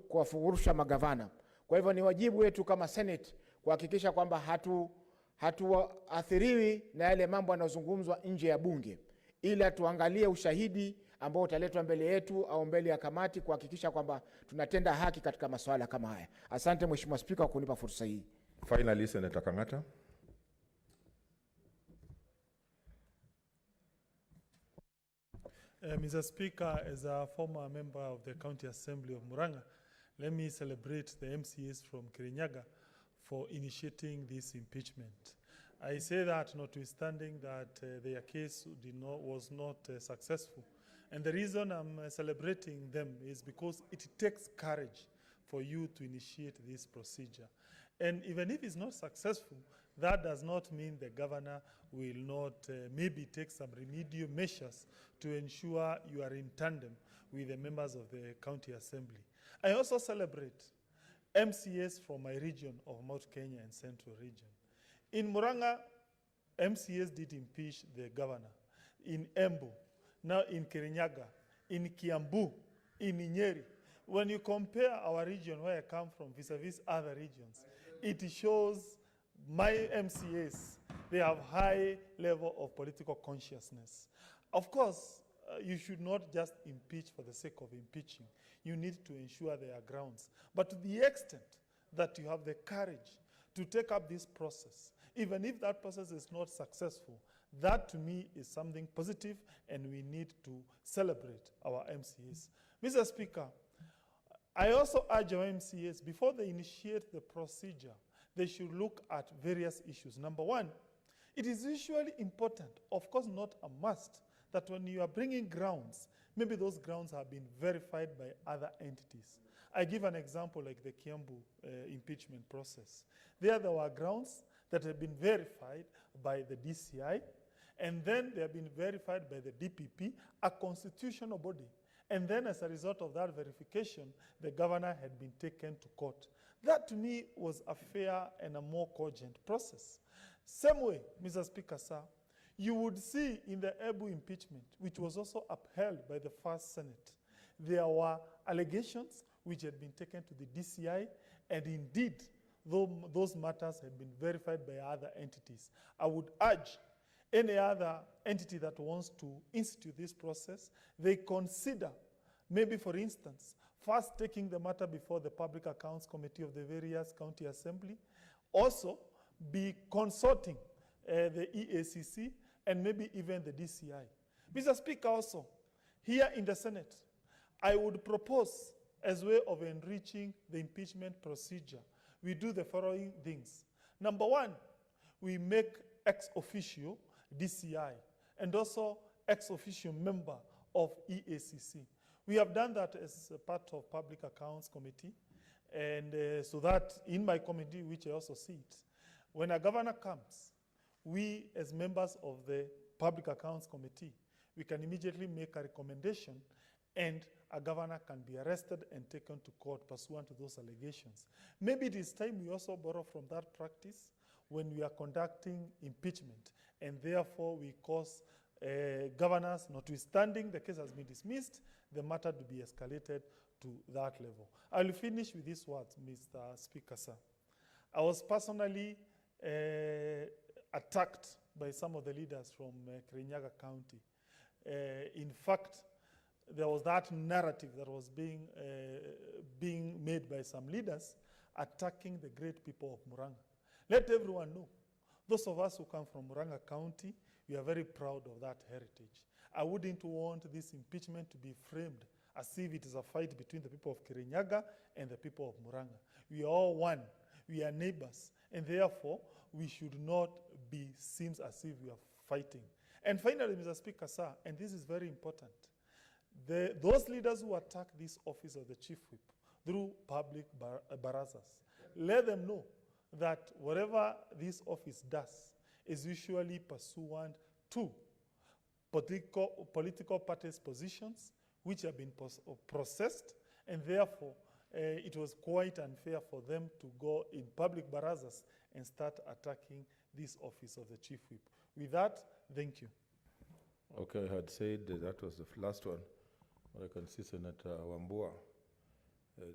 kuwafurusha magavana. Kwa hivyo ni wajibu wetu kama Senate kuhakikisha kwamba hatuathiriwi na yale mambo yanayozungumzwa nje ya bunge, ila tuangalie ushahidi ambao utaletwa mbele yetu au mbele ya kamati kuhakikisha kwamba tunatenda haki katika masuala kama haya. Asante Mheshimiwa Spika kwa kunipa fursa hii. Finally, Senator Kangata. Mr. Speaker, as a former member of the County Assembly of Murang'a, let me celebrate the MCAs from Kirinyaga for initiating this impeachment. I say that notwithstanding that their case was not successful. And the reason I'm celebrating them is because it takes courage for you to initiate this procedure. And even if it's not successful, that does not mean the governor will not maybe take some remedial measures to ensure you are in tandem with the members of the county assembly. I also celebrate MCAs from my region of Mount Kenya and Central region. In Murang'a, MCAs did impeach the governor. In Embu, now in Kirinyaga, in Kiambu, in Nyeri. When you compare our region where I come from vis-a-vis other regions, it shows my MCAs, they have high level of political consciousness. Of course, you should not just impeach for the sake of impeaching. You need to ensure there are grounds. But to the extent that you have the courage to take up this process, even if that process is not successful, that to me is something positive, and we need to celebrate our MCAs. Mr. Speaker, I also urge our MCAs, before they initiate the procedure, they should look at various issues. Number one, it is usually important, of course not a must, that when you are bringing grounds, maybe those grounds have been verified by other entities. I give an example like the Kiambu impeachment process. There were grounds that have been verified by the DCI, and then they have been verified by the DPP, a constitutional body. And then as a result of that verification, the governor had been taken to court. That to me was a fair and a more cogent process. Same way, Mr. Speaker, sir, you would see in the Embu impeachment, which was also upheld by the First Senate, there were allegations which had been taken to the DCI, and indeed, though those matters had been verified by other entities. I would urge any other entity that wants to institute this process, they consider, maybe for instance, first taking the matter before the Public Accounts Committee of the various county assembly, also be consulting the EACC and maybe even the DCI. Mr. Speaker, also, here in the Senate, I would propose, as a way of enriching the impeachment procedure, we do the following things. Number one, we make ex officio DCI and also ex officio member of EACC. We have done that as a part of Public Accounts Committee, and so that in my committee, which I also sit, when a governor comes, we as members of the Public Accounts Committee, we can immediately make a recommendation, and a governor can be arrested and taken to court pursuant to those allegations. Maybe it is time we also borrow from that practice when we are conducting impeachment, and therefore we cause governors, notwithstanding the case has been dismissed, the matter to be escalated to that level. I will finish with these words, Mr. Speaker, sir. I was personally attacked by some of the leaders from Kirinyaga County. In fact, there was that narrative that was being made by some leaders attacking the great people of Murang'a. Let everyone know, those of us who come from Murang'a County, we are very proud of that heritage. I wouldn't want this impeachment to be framed as if it is a fight between the people of Kirinyaga and the people of Murang'a. We are all one. We are neighbors. And therefore, we should not be seen as if we are fighting. And finally, Mr. Speaker, sir, and this is very important, those leaders who attack this office of the chief whip through public barazas, let them know that whatever this office does is usually pursuant to political parties' positions, which have been processed, and therefore it was quite unfair for them to go in public barazas and start attacking this office of the chief whip. With that, thank you. Okay, I had said that was the last one, but I can see Senator Wambua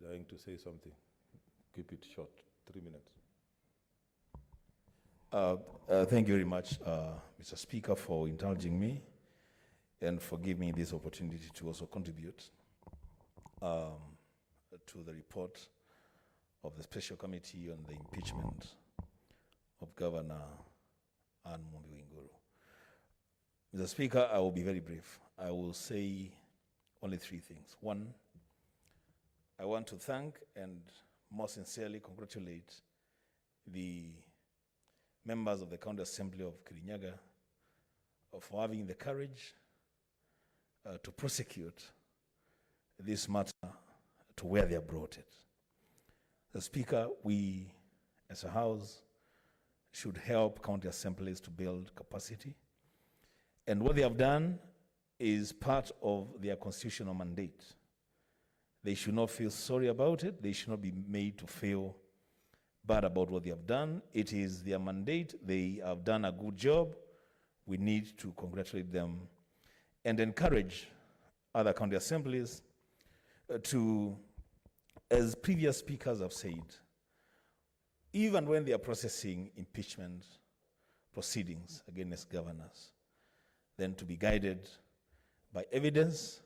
dying to say something. Keep it short, 3 minutes. Thank you very much, Mr. Speaker, for indulging me. and for giving me this opportunity to also contribute to the report of the Special Committee on the impeachment of Governor Anne Waiguru. Mr. Speaker, I will be very brief. I will say only three things. One, I want to thank and most sincerely congratulate the members of the County Assembly of Kirinyaga for having the courage to prosecute this matter to where they have brought it. The Speaker, we as a House should help county assemblies to build capacity. And what they have done is part of their constitutional mandate. They should not feel sorry about it. They should not be made to feel bad about what they have done. It is their mandate. They have done a good job. We need to congratulate them and encourage other county assemblies to, as previous speakers have said, even when they are processing impeachment proceedings against governors, then to be guided by evidence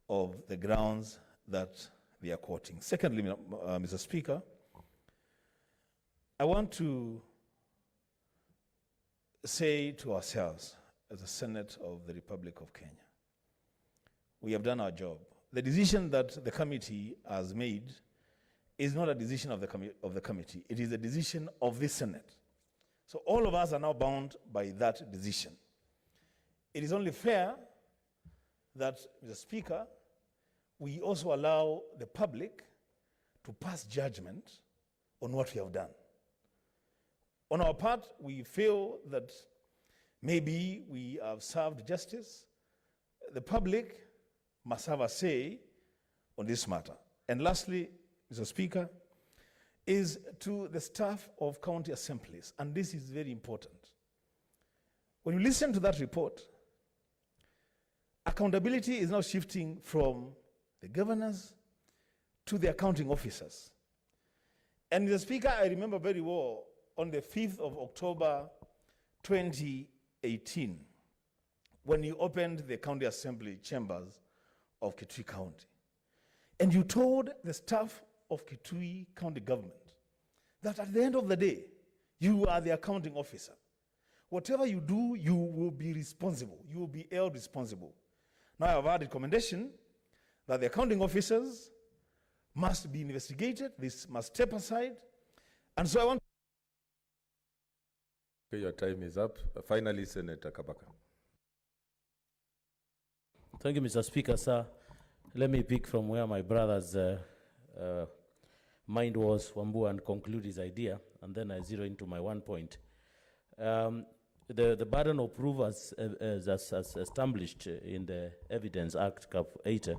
of the grounds that they are quoting. Secondly, Mr. Speaker, I want to say to ourselves as the Senate of the Republic of Kenya, we have done our job. The decision that the committee has made is not a decision of the committee. It is a decision of the Senate. So all of us are now bound by that decision. It is only fair that, Mr. Speaker, we also allow the public to pass judgment on what we have done. On our part, we feel that maybe we have served justice. The public must have a say on this matter. And lastly, Mr. Speaker, is to the staff of county assemblies, and this is very important. When you listen to that report, accountability is now shifting from the governors to the accounting officers. And Mr. Speaker, I remember very well on the 5th of October 2018, when you opened the county assembly chambers of Kitui County, and you told the staff of Kitui County government that at the end of the day, you are the accounting officer. Whatever you do, you will be responsible. You will be held responsible. Now I have had a recommendation that the accounting officers must be investigated. This must step aside. And so I want... Okay, your time is up. Finally, Senator Kabaka. Thank you, Mr. Speaker, sir. Let me pick from where my brother's mind was, Wambua, and conclude his idea, and then I zero into my one point. The burden of proof as established in the Evidence Act, Cap 80,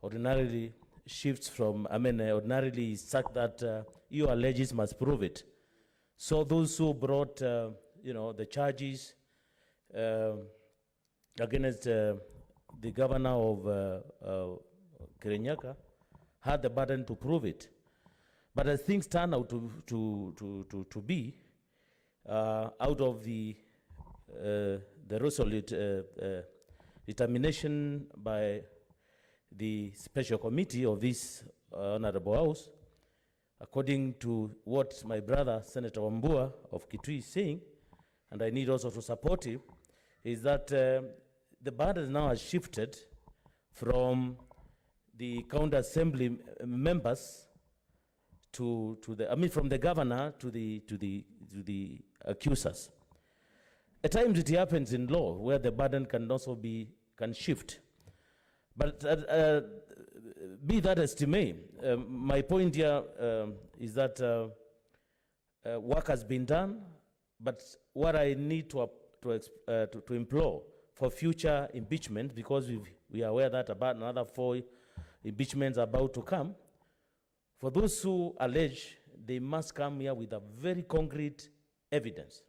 ordinarily shifts from, ordinarily is such that you alleges must prove it. So those who brought, the charges against the governor of Kirinyaga had the burden to prove it. But as things turn out to be, out of the resolute determination by the special committee of this Honorable House, according to what my brother, Senator Wambua of Kitui is saying, and I need also to support him, is that the burden now has shifted from the county assembly members from the governor to the accusers. At times it happens in law where the burden can also can shift. But be that as it may, my point here is that work has been done, but what I need to implore for future impeachment, because we are aware that about another 4 impeachments are about to come, for those who allege, they must come here with a very concrete evidence.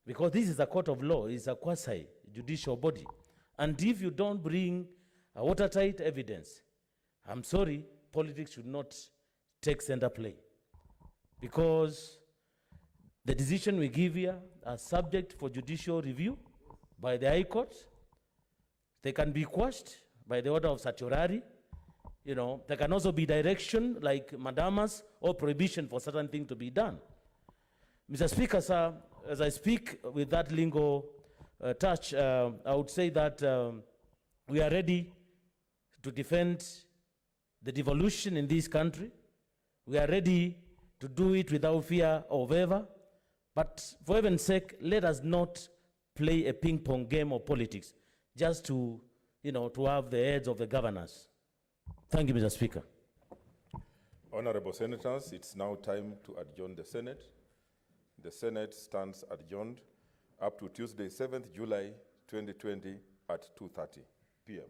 Because this is a court of law, it's a quasi-judicial body. And if you don't bring a watertight evidence, I'm sorry, politics should not take center play. Because the decision we give here are subject for judicial review by the High Court, They can be quashed by the order of certiorari. You know, there can also be direction like mandamus or prohibition for certain things to be done. Mr. Speaker, sir, as I speak with that lingo touch, I would say that we are ready to defend the devolution in this country. We are ready to do it without fear of ever. But for heaven's sake, let us not play a ping-pong game of politics just to, you know, to have the heads of the governors. Thank you, Mr. Speaker. Honorable Senators, it's now time to adjourn the Senate. The Senate stands adjourned up to Tuesday, 7th July 2020 at 2:30 p.m.